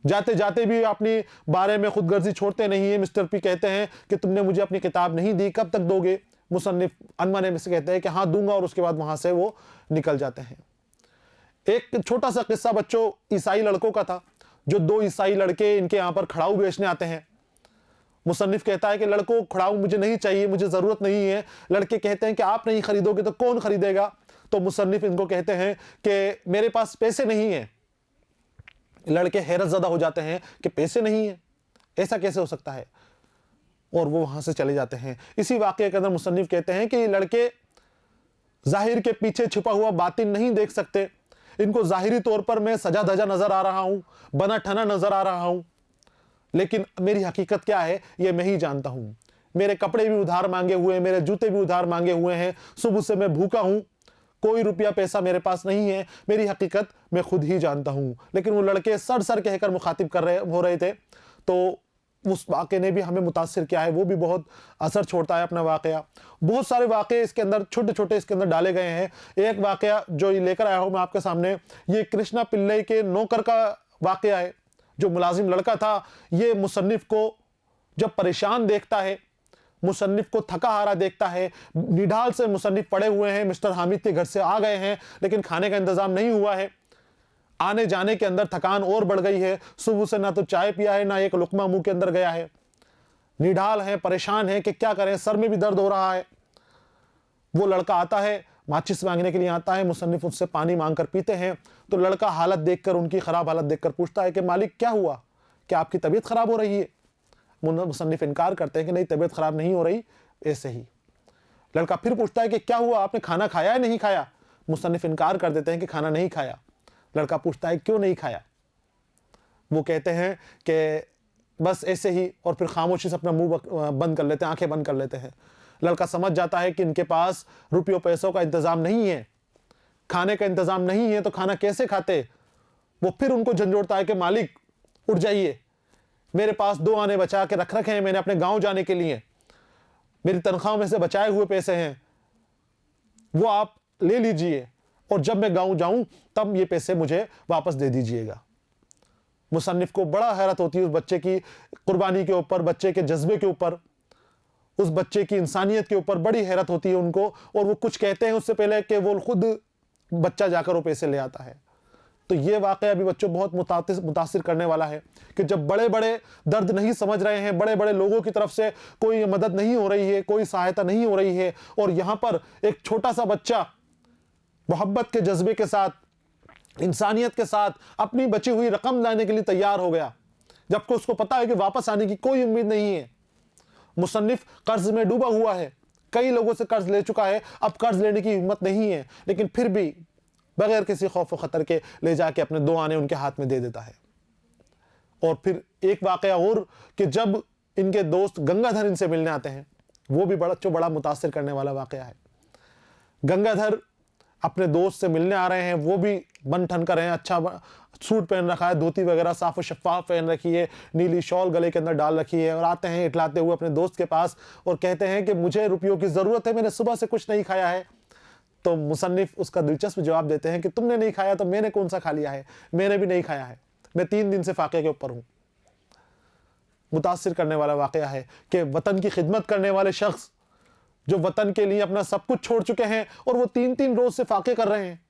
जाते जाते भी अपनी बारे में खुदगर्जी छोड़ते नहीं है। मिस्टर पी कहते हैं कि तुमने मुझे अपनी किताब नहीं दी, कब तक दोगे? मुसन्निफ अनमने में से कहते हैं कि हाँ दूंगा, और उसके बाद वहां से वो निकल जाते हैं। एक छोटा सा किस्सा बच्चों ईसाई लड़कों का था, जो दो ईसाई लड़के इनके यहाँ पर खड़ाऊ बेचने आते हैं। मुसन्निफ कहता है कि लड़कों, खड़ाऊ मुझे नहीं चाहिए, मुझे जरूरत नहीं है। लड़के कहते हैं कि आप नहीं खरीदोगे तो कौन खरीदेगा? तो मुसन्निफ इनको कहते हैं कि मेरे पास पैसे नहीं है। लड़के हैरत ज़दा हो जाते हैं कि पैसे नहीं है, ऐसा कैसे हो सकता है? और वो वहां से चले जाते हैं। इसी वाकये के अंदर मुसन्निफ कहते हैं कि ये लड़के जाहिर के पीछे छुपा हुआ बातिन नहीं देख सकते। इनको जाहिरी तौर पर मैं सजा धजा नजर आ रहा हूं, बना ठना नजर आ रहा हूं, लेकिन मेरी हकीकत क्या है ये मैं ही जानता हूं। मेरे कपड़े भी उधार मांगे हुए हैं, मेरे जूते भी उधार मांगे हुए हैं, सुबह से मैं भूखा हूं, कोई रुपया पैसा मेरे पास नहीं है, मेरी हकीकत मैं खुद ही जानता हूं। लेकिन वो लड़के सर सर कहकर मुखातिब हो रहे थे। तो उस वाक़े ने भी हमें मुतासिर किया है, वो भी बहुत असर छोड़ता है अपना वाक़या। बहुत सारे वाक़े इसके अंदर छोटे छोटे इसके अंदर डाले गए हैं। एक वाक़या जो लेकर आया हूं मैं आपके सामने, ये कृष्णा पिल्लई के नौकर का वाक़या है। जो मुलाजिम लड़का था, ये मुसन्निफ को जब परेशान देखता है, मुसन्निफ को थका हारा देखता है, निढाल से मुसन्निफ पड़े हुए हैं, मिस्टर हामिद के घर से आ गए हैं, लेकिन खाने का इंतजाम नहीं हुआ है। आने जाने के अंदर थकान और बढ़ गई है, सुबह से ना तो चाय पिया है, ना एक लुकमा मुंह के अंदर गया है। निढाल है, परेशान है कि क्या करें, सर में भी दर्द हो रहा है। वो लड़का आता है, माचिस मांगने के लिए आता है, मुसन्निफ उससे पानी मांगकर पीते हैं। तो लड़का हालत देखकर, उनकी खराब हालत देखकर पूछता है कि मालिक क्या हुआ, क्या आपकी तबीयत खराब हो रही है? मुसन्निफ इनकार करते हैं कि नहीं, तबीयत खराब नहीं हो रही, ऐसे ही। लड़का फिर पूछता है कि क्या हुआ, आपने खाना खाया है नहीं खाया? मुसन्निफ इनकार कर देते हैं कि खाना नहीं खाया। लड़का पूछता है क्यों नहीं खाया? वो कहते हैं कि बस ऐसे ही, और फिर खामोशी से अपना मुंह बंद कर लेते हैं, आंखें बंद कर लेते हैं। लड़का समझ जाता है कि इनके पास रुपयों पैसों का इंतजाम नहीं है, खाने का इंतजाम नहीं है, तो खाना कैसे खाते? वो फिर उनको झंझोड़ता है कि मालिक उठ जाइए, मेरे पास 2 आने बचा के रख रखे हैं मैंने अपने गांव जाने के लिए, मेरी तनख्वाह में से बचाए हुए पैसे हैं, वो आप ले लीजिए, और जब मैं गांव जाऊं तब ये पैसे मुझे वापस दे दीजिएगा। मुसन्निफ को बड़ा हैरत होती है उस बच्चे की कुर्बानी के ऊपर, बच्चे के जज्बे के ऊपर, उस बच्चे की इंसानियत के ऊपर बड़ी हैरत होती है उनको। और वो कुछ कहते हैं उससे पहले कि वो खुद बच्चा जाकर वो पैसे ले आता है। तो ये वाकया भी बच्चों बहुत मुतासिर करने वाला है कि जब बड़े बड़े दर्द नहीं समझ रहे हैं, बड़े बड़े लोगों की तरफ से कोई मदद नहीं हो रही है, कोई सहायता नहीं हो रही है, और यहाँ पर एक छोटा सा बच्चा मोहब्बत के जज्बे के साथ, इंसानियत के साथ अपनी बची हुई रकम लाने के लिए तैयार हो गया, जबकि उसको पता है कि वापस आने की कोई उम्मीद नहीं है। मुसन्निफ कर्ज में डूबा हुआ है, कई लोगों से कर्ज ले चुका है, अब कर्ज लेने की हिम्मत नहीं है, लेकिन फिर भी बगैर किसी खौफ व ख़तर के ले जाके अपने 2 आने उनके हाथ में दे देता है। और फिर एक वाक़या और कि जब इनके दोस्त गंगाधर इनसे मिलने आते हैं, वो भी बड़ा मुतासिर करने वाला वाक़या है। गंगाधर अपने दोस्त से मिलने आ रहे हैं, वो भी बन ठन कर रहे हैं, अच्छा सूट पहन रखा है, धोती वगैरह साफ और शफाफ पहन रखी है, नीली शॉल गले के अंदर डाल रखी है, और आते हैं इटलाते हुए अपने दोस्त के पास और कहते हैं कि मुझे रुपयों की ज़रूरत है, मैंने सुबह से कुछ नहीं खाया है। तो मुसन्निफ उसका दिलचस्प जवाब देते हैं कि तुमने नहीं खाया तो मैंने कौन सा खा लिया है, मैंने भी नहीं खाया है, मैं 3 दिन से फाके के ऊपर हूँ। मुतासिर करने वाला वाक़या है कि वतन की खिदमत करने वाले शख्स जो वतन के लिए अपना सब कुछ छोड़ चुके हैं और वो 3-3 रोज से फाके कर रहे हैं।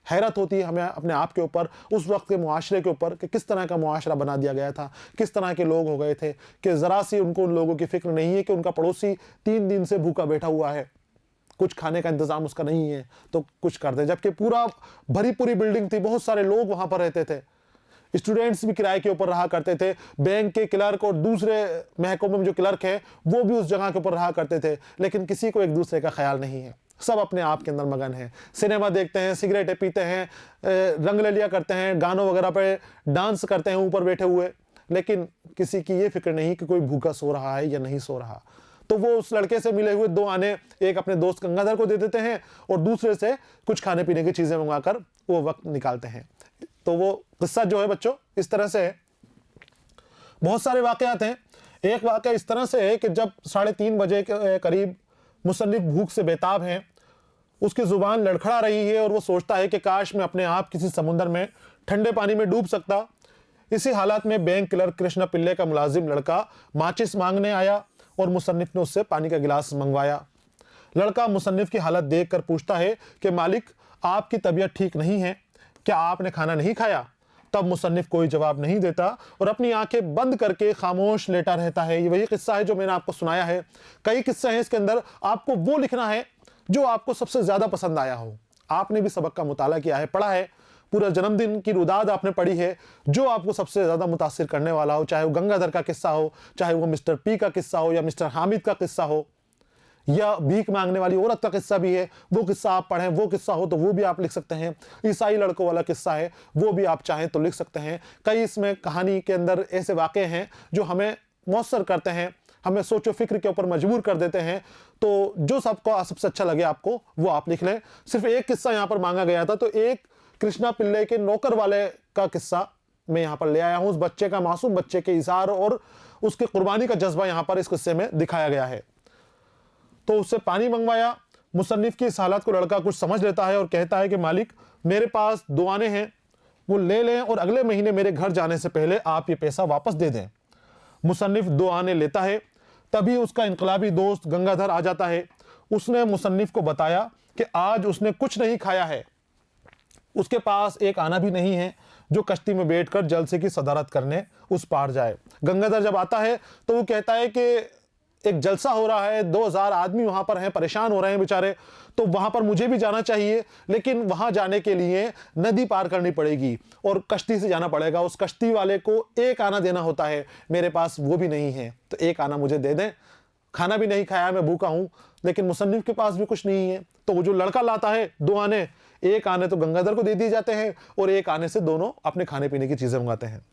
हैरत होती है हमें अपने आप के ऊपर, उस वक्त के मुआशरे के ऊपर कि किस तरह का मुआशरा बना दिया गया था, किस तरह के लोग हो गए थे कि ज़रा सी उनको उन लोगों की फिक्र नहीं है कि उनका पड़ोसी 3 दिन से भूखा बैठा हुआ है, कुछ खाने का इंतज़ाम उसका नहीं है तो कुछ कर दे। जबकि पूरा भरी पूरी बिल्डिंग थी, बहुत सारे लोग वहाँ पर रहते थे, स्टूडेंट्स भी किराए के ऊपर रहा करते थे, बैंक के क्लर्क और दूसरे महकमे में जो क्लर्क है वो भी उस जगह के ऊपर रहा करते थे, लेकिन किसी को एक दूसरे का ख्याल नहीं है, सब अपने आप के अंदर मगन हैं, सिनेमा देखते हैं, सिगरेटें पीते हैं, रंगरलिया करते हैं, गानों वगैरह पे डांस करते हैं ऊपर बैठे हुए, लेकिन किसी की ये फिक्र नहीं कि कोई भूखा सो रहा है या नहीं सो रहा। तो वो उस लड़के से मिले हुए 2 आने एक अपने दोस्त गंगाधर को दे देते हैं और दूसरे से कुछ खाने पीने की चीज़ें मंगाकर वो वक्त निकालते हैं। तो वो किस्सा जो है बच्चों इस तरह से है। बहुत सारे वाक़यात हैं। एक वाक़या इस तरह से है कि जब 3:30 बजे के करीब मुसन्निफ भूख से बेताब हैं, उसकी ज़ुबान लड़खड़ा रही है और वो सोचता है कि काश मैं अपने आप किसी समुंदर में ठंडे पानी में डूब सकता। इसी हालात में बैंक क्लर्क कृष्णा पिल्ले का मुलाजिम लड़का माचिस मांगने आया और मुसन्निफ ने उससे पानी का गिलास मंगवाया। लड़का मुसन्निफ की हालत देखकर पूछता है कि मालिक, आपकी तबीयत ठीक नहीं है, क्या आपने खाना नहीं खाया? तब मुसन्निफ कोई जवाब नहीं देता और अपनी आंखें बंद करके खामोश लेटा रहता है। ये वही किस्सा है जो मैंने आपको सुनाया है। कई किस्से हैं इसके अंदर, आपको वो लिखना है जो आपको सबसे ज़्यादा पसंद आया हो। आपने भी सबक का मुताला किया है, पढ़ा है, पूरा जन्मदिन की रुदाद आपने पढ़ी है, जो आपको सबसे ज़्यादा मुतासिर करने वाला हो, चाहे वो गंगाधर का किस्सा हो, चाहे वो मिस्टर पी का किस्सा हो या मिस्टर हामिद का किस्सा हो या भीख मांगने वाली औरत का किस्सा भी है, वो किस्सा आप पढ़ें, वो किस्सा हो तो वो भी आप लिख सकते हैं। ईसाई लड़कों वाला किस्सा है, वो भी आप चाहें तो लिख सकते हैं। कई इसमें कहानी के अंदर ऐसे वाक़े हैं जो हमें मौसर करते हैं, हमें सोचो फिक्र के ऊपर मजबूर कर देते हैं। तो जो सबको सबसे अच्छा लगे आपको वो आप लिख लें। सिर्फ एक किस्सा यहाँ पर मांगा गया था, तो एक कृष्णा पिल्ले के नौकर वाले का किस्सा मैं यहाँ पर ले आया हूँ। उस बच्चे का, मासूम बच्चे के इज़हार और उसके कुर्बानी का जज्बा यहाँ पर इस किस्से में दिखाया गया है। तो उससे पानी मंगवाया। मुसन्निफ की इस हालत को लड़का कुछ समझ लेता है और कहता है कि मालिक, मेरे पास 2 आने हैं, वो ले लें और अगले महीने मेरे घर जाने से पहले आप ये पैसा वापस दे दें। मुसन्निफ 2 आने लेता है। तभी उसका इनकलाबी दोस्त गंगाधर आ जाता है। उसने मुसन्निफ को बताया कि आज उसने कुछ नहीं खाया है, उसके पास 1 आना भी नहीं है जो कश्ती में बैठकर जलसे की सदारत करने उस पार जाए। गंगाधर जब आता है तो वो कहता है कि एक जलसा हो रहा है, 2000 आदमी वहां पर हैं, परेशान हो रहे हैं बेचारे, तो वहां पर मुझे भी जाना चाहिए, लेकिन वहां जाने के लिए नदी पार करनी पड़ेगी और कश्ती से जाना पड़ेगा। उस कश्ती वाले को 1 आना देना होता है, मेरे पास वो भी नहीं है, तो 1 आना मुझे दे दें। खाना भी नहीं खाया, मैं भूखा हूं, लेकिन मुसन्निफ के पास भी कुछ नहीं है। तो वो जो लड़का लाता है 2 आने, 1 आने तो गंगाधर को दे दिए जाते हैं और 1 आने से दोनों अपने खाने पीने की चीजें मंगाते हैं।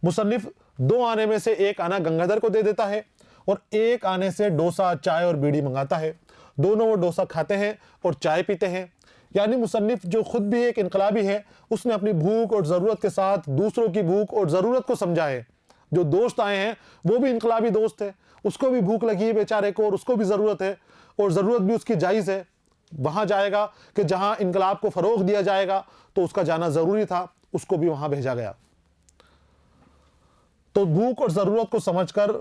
मुसन्निफ 2 आने में से 1 आना गंगाधर को दे देता है और 1 आने से डोसा, चाय और बीड़ी मंगाता है। दोनों वो डोसा खाते हैं और चाय पीते हैं। यानी मुसन्निफ जो खुद भी एक इनकलाबी है, उसने अपनी भूख और ज़रूरत के साथ दूसरों की भूख और ज़रूरत को समझा है। जो दोस्त आए हैं वो भी इनकलाबी दोस्त है, उसको भी भूख लगी है बेचारे को और उसको भी ज़रूरत है और ज़रूरत भी उसकी जायज़ है। वहाँ जाएगा कि जहाँ इनकलाब को फ़रोग़ दिया जाएगा, तो उसका जाना ज़रूरी था, उसको भी वहाँ भेजा गया। तो भूख और ज़रूरत को समझकर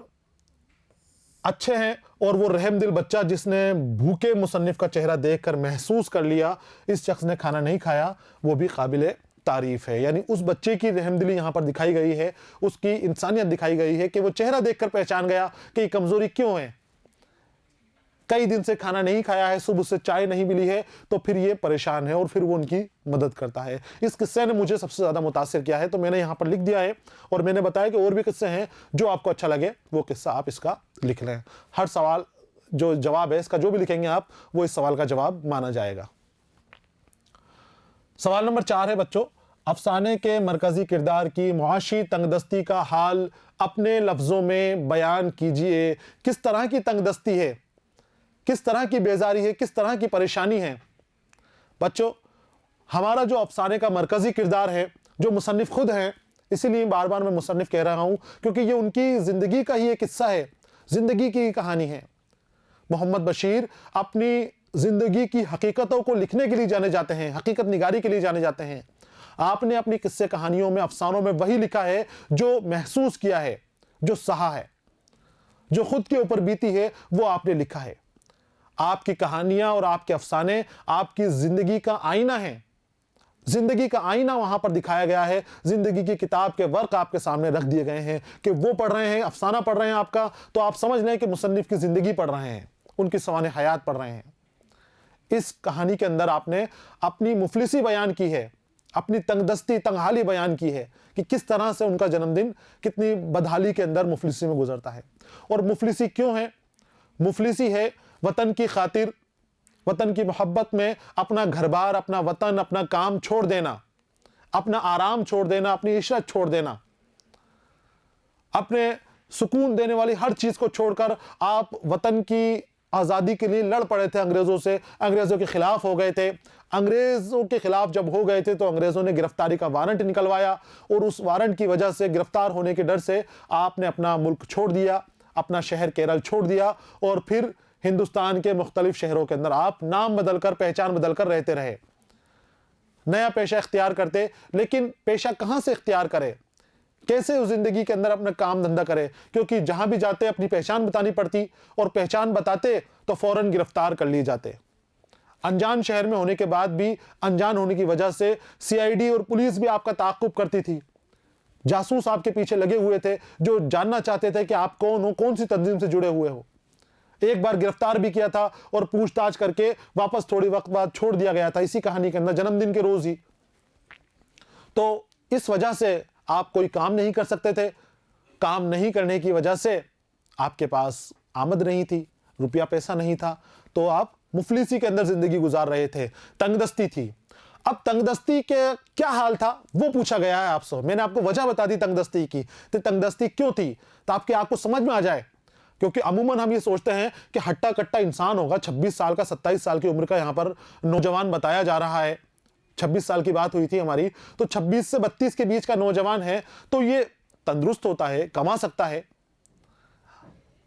अच्छे हैं। और वो रहमदिल बच्चा जिसने भूखे मुसन्निफ का चेहरा देखकर महसूस कर लिया इस शख्स ने खाना नहीं खाया, वो भी काबिले तारीफ है। यानी उस बच्चे की रहमदिली यहाँ पर दिखाई गई है, उसकी इंसानियत दिखाई गई है कि वो चेहरा देखकर पहचान गया कि ये कमजोरी क्यों है। कई दिन से खाना नहीं खाया है, सुबह से चाय नहीं मिली है, तो फिर ये परेशान है और फिर वो उनकी मदद करता है। इस किस्से ने मुझे सबसे ज़्यादा मुतासिर किया है, तो मैंने यहाँ पर लिख दिया है और मैंने बताया कि और भी किस्से हैं, जो आपको अच्छा लगे वो किस्सा आप इसका लिख लें। हर सवाल जो जवाब है इसका जो भी लिखेंगे आप, वो इस सवाल का जवाब माना जाएगा। सवाल नंबर 4 है बच्चों, अफसाने के मरकजी किरदार की मुआशी तंगदस्ती का हाल अपने लफ्जों में बयान कीजिए। किस तरह की तंगदस्ती है, किस तरह की बेजारी है, किस तरह की परेशानी है। बच्चों, हमारा जो अफसाने का मरकजी किरदार है, जो मुसन्निफ खुद हैं, इसीलिए बार बार मैं मुसन्निफ कह रहा हूं क्योंकि ये उनकी जिंदगी का ही एक किस्सा है, जिंदगी की कहानी है। मोहम्मद बशीर अपनी जिंदगी की हकीकतों को लिखने के लिए जाने जाते हैं, हकीकत निगारी के लिए जाने जाते हैं। आपने अपनी किस्से कहानियों में, अफसानों में वही लिखा है जो महसूस किया है, जो सहा है, जो खुद के ऊपर बीती है, वो आपने लिखा है। आपकी कहानियां और आपके अफसाने आपकी जिंदगी का आईना है। जिंदगी का आईना वहां पर दिखाया गया है, जिंदगी की किताब के वर्क आपके सामने रख दिए गए हैं कि वो पढ़ रहे हैं, अफसाना पढ़ रहे हैं आपका, तो आप समझ लें कि मुसन्निफ की जिंदगी पढ़ रहे हैं, उनकी सवाने हयात पढ़ रहे हैं। इस कहानी के अंदर आपने अपनी मुफलिसी बयान की है, अपनी तंगदस्ती, तंगहाली बयान की है कि किस तरह से उनका जन्मदिन कितनी बदहाली के अंदर मुफलिसी में गुजरता है। और मुफलिसी क्यों है? मुफलिसी है वतन की खातिर, वतन की मोहब्बत में अपना घर बार, अपना वतन, अपना काम छोड़ देना, अपना आराम छोड़ देना, अपनी इशरत छोड़ देना, अपने सुकून देने वाली हर चीज को छोड़कर आप वतन की आज़ादी के लिए लड़ पड़े थे अंग्रेज़ों से, अंग्रेज़ों के खिलाफ हो गए थे। अंग्रेज़ों के खिलाफ जब हो गए थे तो अंग्रेज़ों ने गिरफ्तारी का वारंट निकलवाया और उस वारंट की वजह से, गिरफ्तार होने के डर से आपने अपना मुल्क छोड़ दिया, अपना शहर केरल छोड़ दिया और फिर हिंदुस्तान के मुख्तलिफ शहरों के अंदर आप नाम बदलकर, पहचान बदलकर रहते रहे, नया पेशा इख्तियार करते। लेकिन पेशा कहां से इख्तियार करें, कैसे उस जिंदगी के अंदर अपना काम धंधा करे, क्योंकि जहां भी जाते अपनी पहचान बतानी पड़ती और पहचान बताते तो फौरन गिरफ्तार कर लिए जाते। अनजान शहर में होने के बाद भी, अनजान होने की वजह से सीआईडी और पुलिस भी आपका ताक़ुब करती थी। जासूस आपके पीछे लगे हुए थे जो जानना चाहते थे कि आप कौन हो, कौन सी तंजीम से जुड़े हुए हो। एक बार गिरफ्तार भी किया था और पूछताछ करके वापस थोड़ी वक्त बाद छोड़ दिया गया था, इसी कहानी के अंदर, जन्मदिन के रोज ही। तो इस वजह से आप कोई काम नहीं कर सकते थे। काम नहीं करने की वजह से आपके पास आमद नहीं थी, रुपया पैसा नहीं था, तो आप मुफलिसी के अंदर जिंदगी गुजार रहे थे, तंगदस्ती थी। अब तंगदस्ती के क्या हाल था वो पूछा गया है आपसे। मैंने आपको वजह बता दी तंगदस्ती की, तो तंगदस्ती क्यों थी ताकि आपको समझ में आ जाए। क्योंकि अमूमन हम ये सोचते हैं कि हट्टा कट्टा इंसान होगा, 26 साल का, 27 साल की उम्र का यहां पर नौजवान बताया जा रहा है। 26 साल की बात हुई थी हमारी, तो 26 से 32 के बीच का नौजवान है, तो ये तंदुरुस्त होता है, कमा सकता है,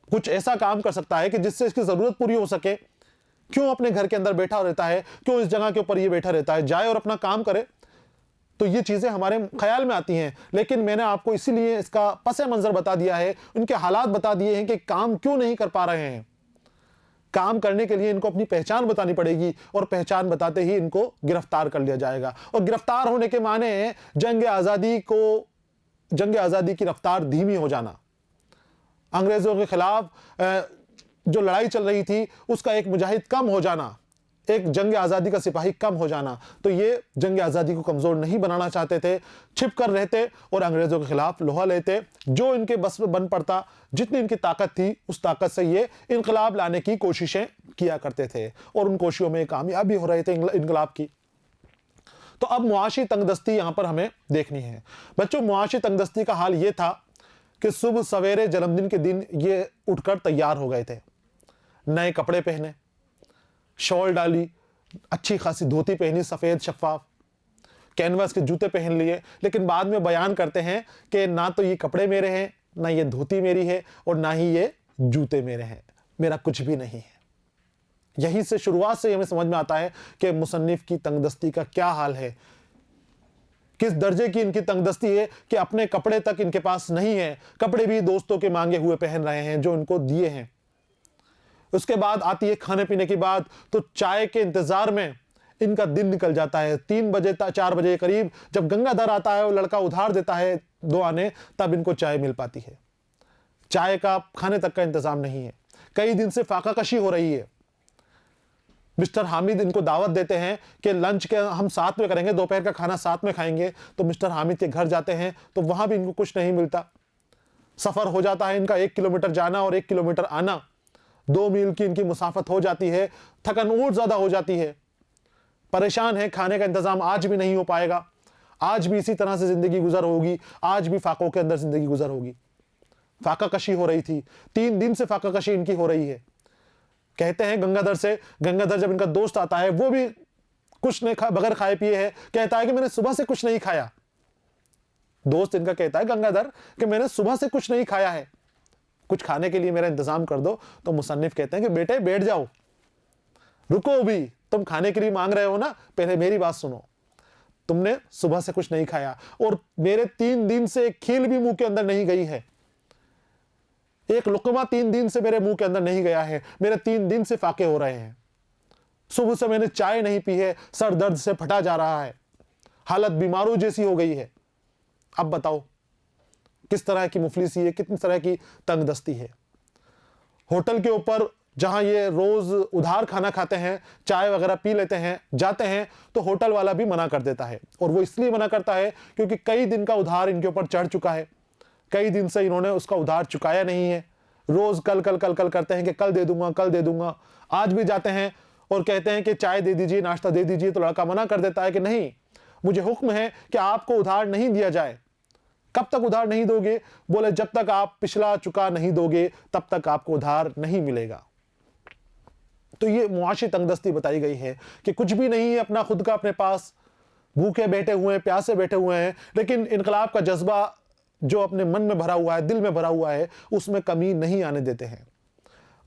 कुछ ऐसा काम कर सकता है कि जिससे इसकी जरूरत पूरी हो सके। क्यों अपने घर के अंदर बैठा रहता है, क्यों इस जगह के ऊपर ये बैठा रहता है, जाए और अपना काम करे। तो ये चीजें हमारे ख्याल में आती हैं, लेकिन मैंने आपको इसीलिए इसका पसे मंजर बता दिया है, उनके हालात बता दिए हैं कि काम क्यों नहीं कर पा रहे हैं। काम करने के लिए इनको अपनी पहचान बतानी पड़ेगी और पहचान बताते ही इनको गिरफ्तार कर लिया जाएगा। और गिरफ्तार होने के माने जंग आज़ादी की रफ्तार धीमी हो जाना, अंग्रेजों के खिलाफ जो लड़ाई चल रही थी उसका एक मुजाहिद कम हो जाना, एक जंग आज़ादी का सिपाही कम हो जाना। तो ये जंग आज़ादी को कमज़ोर नहीं बनाना चाहते थे, छिप कर रहते और अंग्रेज़ों के खिलाफ लोहा लेते। जो इनके बस में बन पड़ता, जितनी इनकी ताकत थी उस ताकत से ये इनकलाब लाने की कोशिशें किया करते थे और उन कोशिशों में कामयाब भी हो रहे थे इनकलाब की। तो अब मुआशी तंगदस्ती यहां पर हमें देखनी है। बच्चों, मुआशी तंगदस्ती का हाल ये था कि सुबह सवेरे जन्मदिन के दिन ये उठकर तैयार हो गए थे, नए कपड़े पहने, शॉल डाली, अच्छी खासी धोती पहनी सफेद शफाफ, कैनवास के जूते पहन लिए। लेकिन बाद में बयान करते हैं कि ना तो ये कपड़े मेरे हैं, ना ये धोती मेरी है और ना ही ये जूते मेरे हैं, मेरा कुछ भी नहीं है। यहीं से शुरुआत से हमें समझ में आता है कि मुसन्निफ की तंगदस्ती का क्या हाल है, किस दर्जे की इनकी तंगदस्ती है कि अपने कपड़े तक इनके पास नहीं है, कपड़े भी दोस्तों के मांगे हुए पहन रहे हैं जो इनको दिए हैं। उसके बाद आती है खाने पीने की बात, तो चाय के इंतजार में इनका दिन निकल जाता है। 3 बजे 4 बजे के करीब जब गंगाधर आता है और लड़का उधार देता है 2 आने, तब इनको चाय मिल पाती है। चाय का, खाने तक का इंतजाम नहीं है। कई दिन से फाका कशी हो रही है। मिस्टर हामिद इनको दावत देते हैं कि लंच के हम साथ में करेंगे, दोपहर का खाना साथ में खाएंगे। तो मिस्टर हामिद के घर जाते हैं तो वहां भी इनको कुछ नहीं मिलता। सफर हो जाता है इनका 1 किलोमीटर जाना और 1 किलोमीटर आना, 2 मील की इनकी मुसाफत हो जाती है, थकन और ज्यादा हो जाती है। परेशान हैं, खाने का इंतजाम आज भी नहीं हो पाएगा, आज भी इसी तरह से जिंदगी गुजर होगी, आज भी फाकों के अंदर जिंदगी गुजर होगी। फाका कशी हो रही थी, 3 दिन से फाका कशी इनकी हो रही है। कहते हैं गंगाधर जब इनका दोस्त आता है, वो भी कुछ नहीं खा, बगैर खाए पिए है, कहता है कि मैंने सुबह से कुछ नहीं खाया। दोस्त इनका कहता है गंगाधर कि मैंने सुबह से कुछ नहीं खाया है, कुछ खाने के लिए मेरा इंतजाम कर दो। तो मुसन्निफ कहते हैं कि बेटे बैठ जाओ, रुको, भी तुम खाने के लिए मांग रहे हो ना, पहले मेरी बात सुनो। तुमने सुबह से कुछ नहीं खाया और मेरे 3 दिन से एक खील भी मुंह के अंदर नहीं गई है, एक लुकमा 3 दिन से मेरे मुंह के अंदर नहीं गया है, मेरे 3 दिन से फाके हो रहे हैं। सुबह से मैंने चाय नहीं पी है, सर दर्द से फटा जा रहा है, हालत बीमारों जैसी हो गई है। अब बताओ किस तरह की मुफलिसी है, कितनी तरह की तंगदस्ती है। होटल के ऊपर जहां ये रोज उधार खाना खाते हैं, चाय वगैरह पी लेते हैं, जाते हैं तो होटल वाला भी मना कर देता है। और वो इसलिए मना करता है क्योंकि कई दिन का उधार इनके ऊपर चढ़ चुका है, कई दिन से इन्होंने उसका उधार चुकाया नहीं है। रोज कल कल कल कल करते हैं कि कल दे दूंगा, कल दे दूंगा। आज भी जाते हैं और कहते हैं कि चाय दे दीजिए, नाश्ता दे दीजिए, तो लड़का मना कर देता है कि नहीं, मुझे हुक्म है कि आपको उधार नहीं दिया जाए। कब तक उधार नहीं दोगे? बोले जब तक आप पिछला चुका नहीं दोगे तब तक आपको उधार नहीं मिलेगा। तो ये मुआशी तंगदस्ती बताई गई है कि कुछ भी नहीं है अपना खुद का अपने पास, भूखे बैठे हुए हैं, प्यासे बैठे हुए हैं, लेकिन इनकलाब का जज्बा जो अपने मन में भरा हुआ है, दिल में भरा हुआ है, उसमें कमी नहीं आने देते हैं।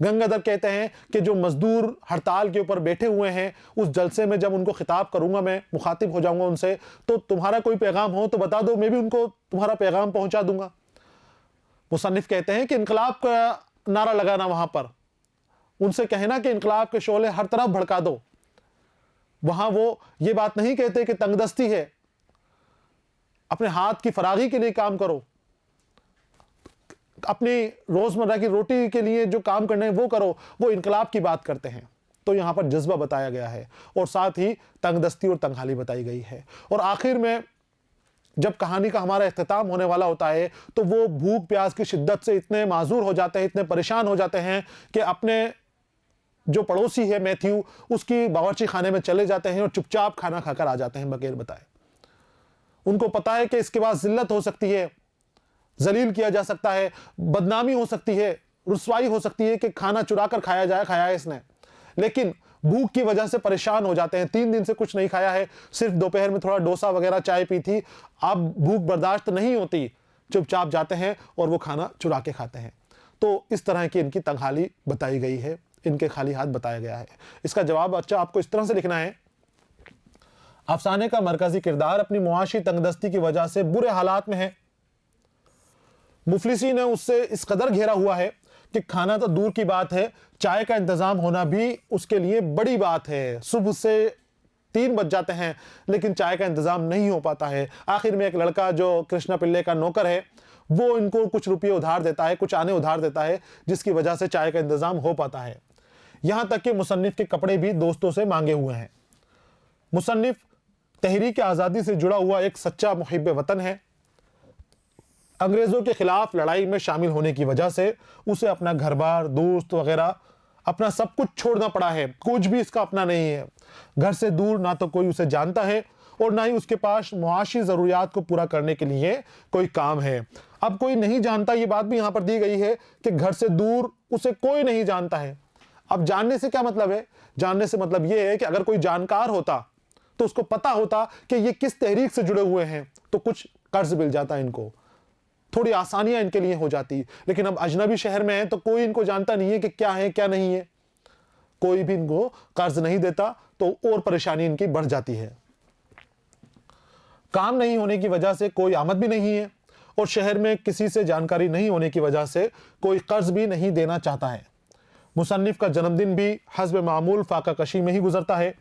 गंगाधर कहते हैं कि जो मजदूर हड़ताल के ऊपर बैठे हुए हैं, उस जलसे में जब उनको खिताब करूंगा, मैं मुखातिब हो जाऊंगा उनसे, तो तुम्हारा कोई पैगाम हो तो बता दो, मैं भी उनको तुम्हारा पैगाम पहुंचा दूंगा। मुसन्निफ कहते हैं कि इनकलाब का नारा लगाना, वहां पर उनसे कहना कि इनकलाब के शोले हर तरफ भड़का दो। वहां वो ये बात नहीं कहते कि तंगदस्ती है, अपने हाथ की फरागी के लिए काम करो, अपनी रोजमर्रा की रोटी के लिए जो काम करने हैं वो करो, वो इनकलाब की बात करते हैं। तो यहां पर जज्बा बताया गया है और साथ ही तंगदस्ती और तंगहाली बताई गई है। और आखिर में जब कहानी का हमारा इख्तिताम होने वाला होता है तो वो भूख प्यास की शिद्दत से इतने माजूर हो जाते हैं, इतने परेशान हो जाते हैं कि अपने जो पड़ोसी है मैथ्यू, उसकी बावर्ची खाने में चले जाते हैं और चुपचाप खाना खाकर आ जाते हैं बगैर बताए। उनको पता है कि इसके बाद जिल्लत हो सकती है, जलील किया जा सकता है, बदनामी हो सकती है, रुसवाई हो सकती है कि खाना चुरा कर खाया है इसने, लेकिन भूख की वजह से परेशान हो जाते हैं। 3 दिन से कुछ नहीं खाया है, सिर्फ दोपहर में थोड़ा डोसा वगैरह चाय पी थी, अब भूख बर्दाश्त नहीं होती, चुपचाप जाते हैं और वो खाना चुरा के खाते हैं। तो इस तरह की इनकी तंगहाली बताई गई है, इनके खाली हाथ बताया गया है। इसका जवाब अच्छा आपको इस तरह से लिखना है, अफसाने का मरकजी किरदार अपनी मुआशी तंगदस्ती की वजह से बुरे हालात में है। मुफलिसी ने उससे इस कदर घेरा हुआ है कि खाना तो दूर की बात है, चाय का इंतजाम होना भी उसके लिए बड़ी बात है। सुबह से 3 बज जाते हैं लेकिन चाय का इंतजाम नहीं हो पाता है। आखिर में एक लड़का जो कृष्णा पिल्ले का नौकर है, वो इनको कुछ रुपये उधार देता है, कुछ आने उधार देता है, जिसकी वजह से चाय का इंतजाम हो पाता है। यहां तक कि मुसन्निफ के कपड़े भी दोस्तों से मांगे हुए हैं। मुसन्निफ तहरीक आज़ादी से जुड़ा हुआ एक सच्चा मुहिब्बे वतन है। अंग्रेजों के खिलाफ लड़ाई में शामिल होने की वजह से उसे अपना घर बार, दोस्त वगैरह, अपना सब कुछ छोड़ना पड़ा है। कुछ भी इसका अपना नहीं है। घर से दूर ना तो कोई उसे जानता है और ना ही उसके पास मुआशी ज़रूरियात को पूरा करने के लिए कोई काम है। अब कोई नहीं जानता, ये बात भी यहाँ पर दी गई है कि घर से दूर उसे कोई नहीं जानता है। अब जानने से क्या मतलब है? जानने से मतलब ये है कि अगर कोई जानकार होता तो उसको पता होता कि ये किस तहरीक से जुड़े हुए हैं, तो कुछ कर्ज मिल जाता इनको, थोड़ी आसानियां इनके लिए हो जाती। लेकिन अब अजनबी शहर में है तो कोई इनको जानता नहीं है कि क्या है क्या नहीं है, कोई भी इनको कर्ज नहीं देता, तो और परेशानी इनकी बढ़ जाती है। काम नहीं होने की वजह से कोई आमद भी नहीं है और शहर में किसी से जानकारी नहीं होने की वजह से कोई कर्ज भी नहीं देना चाहता है। मुसन्निफ का जन्मदिन भी हस्ब मामूल फाका कशी में ही गुजरता है।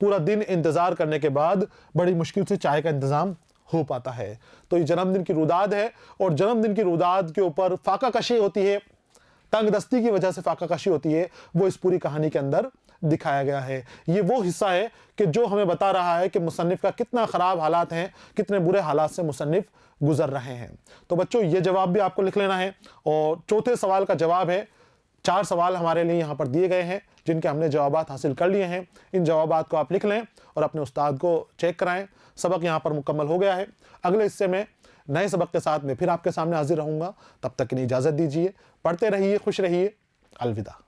पूरा दिन इंतजार करने के बाद बड़ी मुश्किल से चाय का इंतजाम हो पाता है। तो ये जन्मदिन की रुदाद है और जन्मदिन की रुदाद के ऊपर फाका कशी होती है, तंगदस्ती की वजह से फाका कशी होती है, वो इस पूरी कहानी के अंदर दिखाया गया है। ये वो हिस्सा है कि जो हमें बता रहा है कि मुसन्निफ का कितना ख़राब हालात हैं, कितने बुरे हालात से मुसन्निफ गुजर रहे हैं। तो बच्चों, ये जवाब भी आपको लिख लेना है। और चौथे सवाल का जवाब है 4 सवाल हमारे लिए यहाँ पर दिए गए हैं जिनके हमने जवाबात हासिल कर लिए हैं। इन जवाबात को आप लिख लें और अपने उस्ताद को चेक कराएं। सबक यहाँ पर मुकम्मल हो गया है। अगले हिस्से में नए सबक के साथ में फिर आपके सामने हाजिर रहूँगा। तब तक की इजाज़त दीजिए। पढ़ते रहिए, खुश रहिए। अलविदा।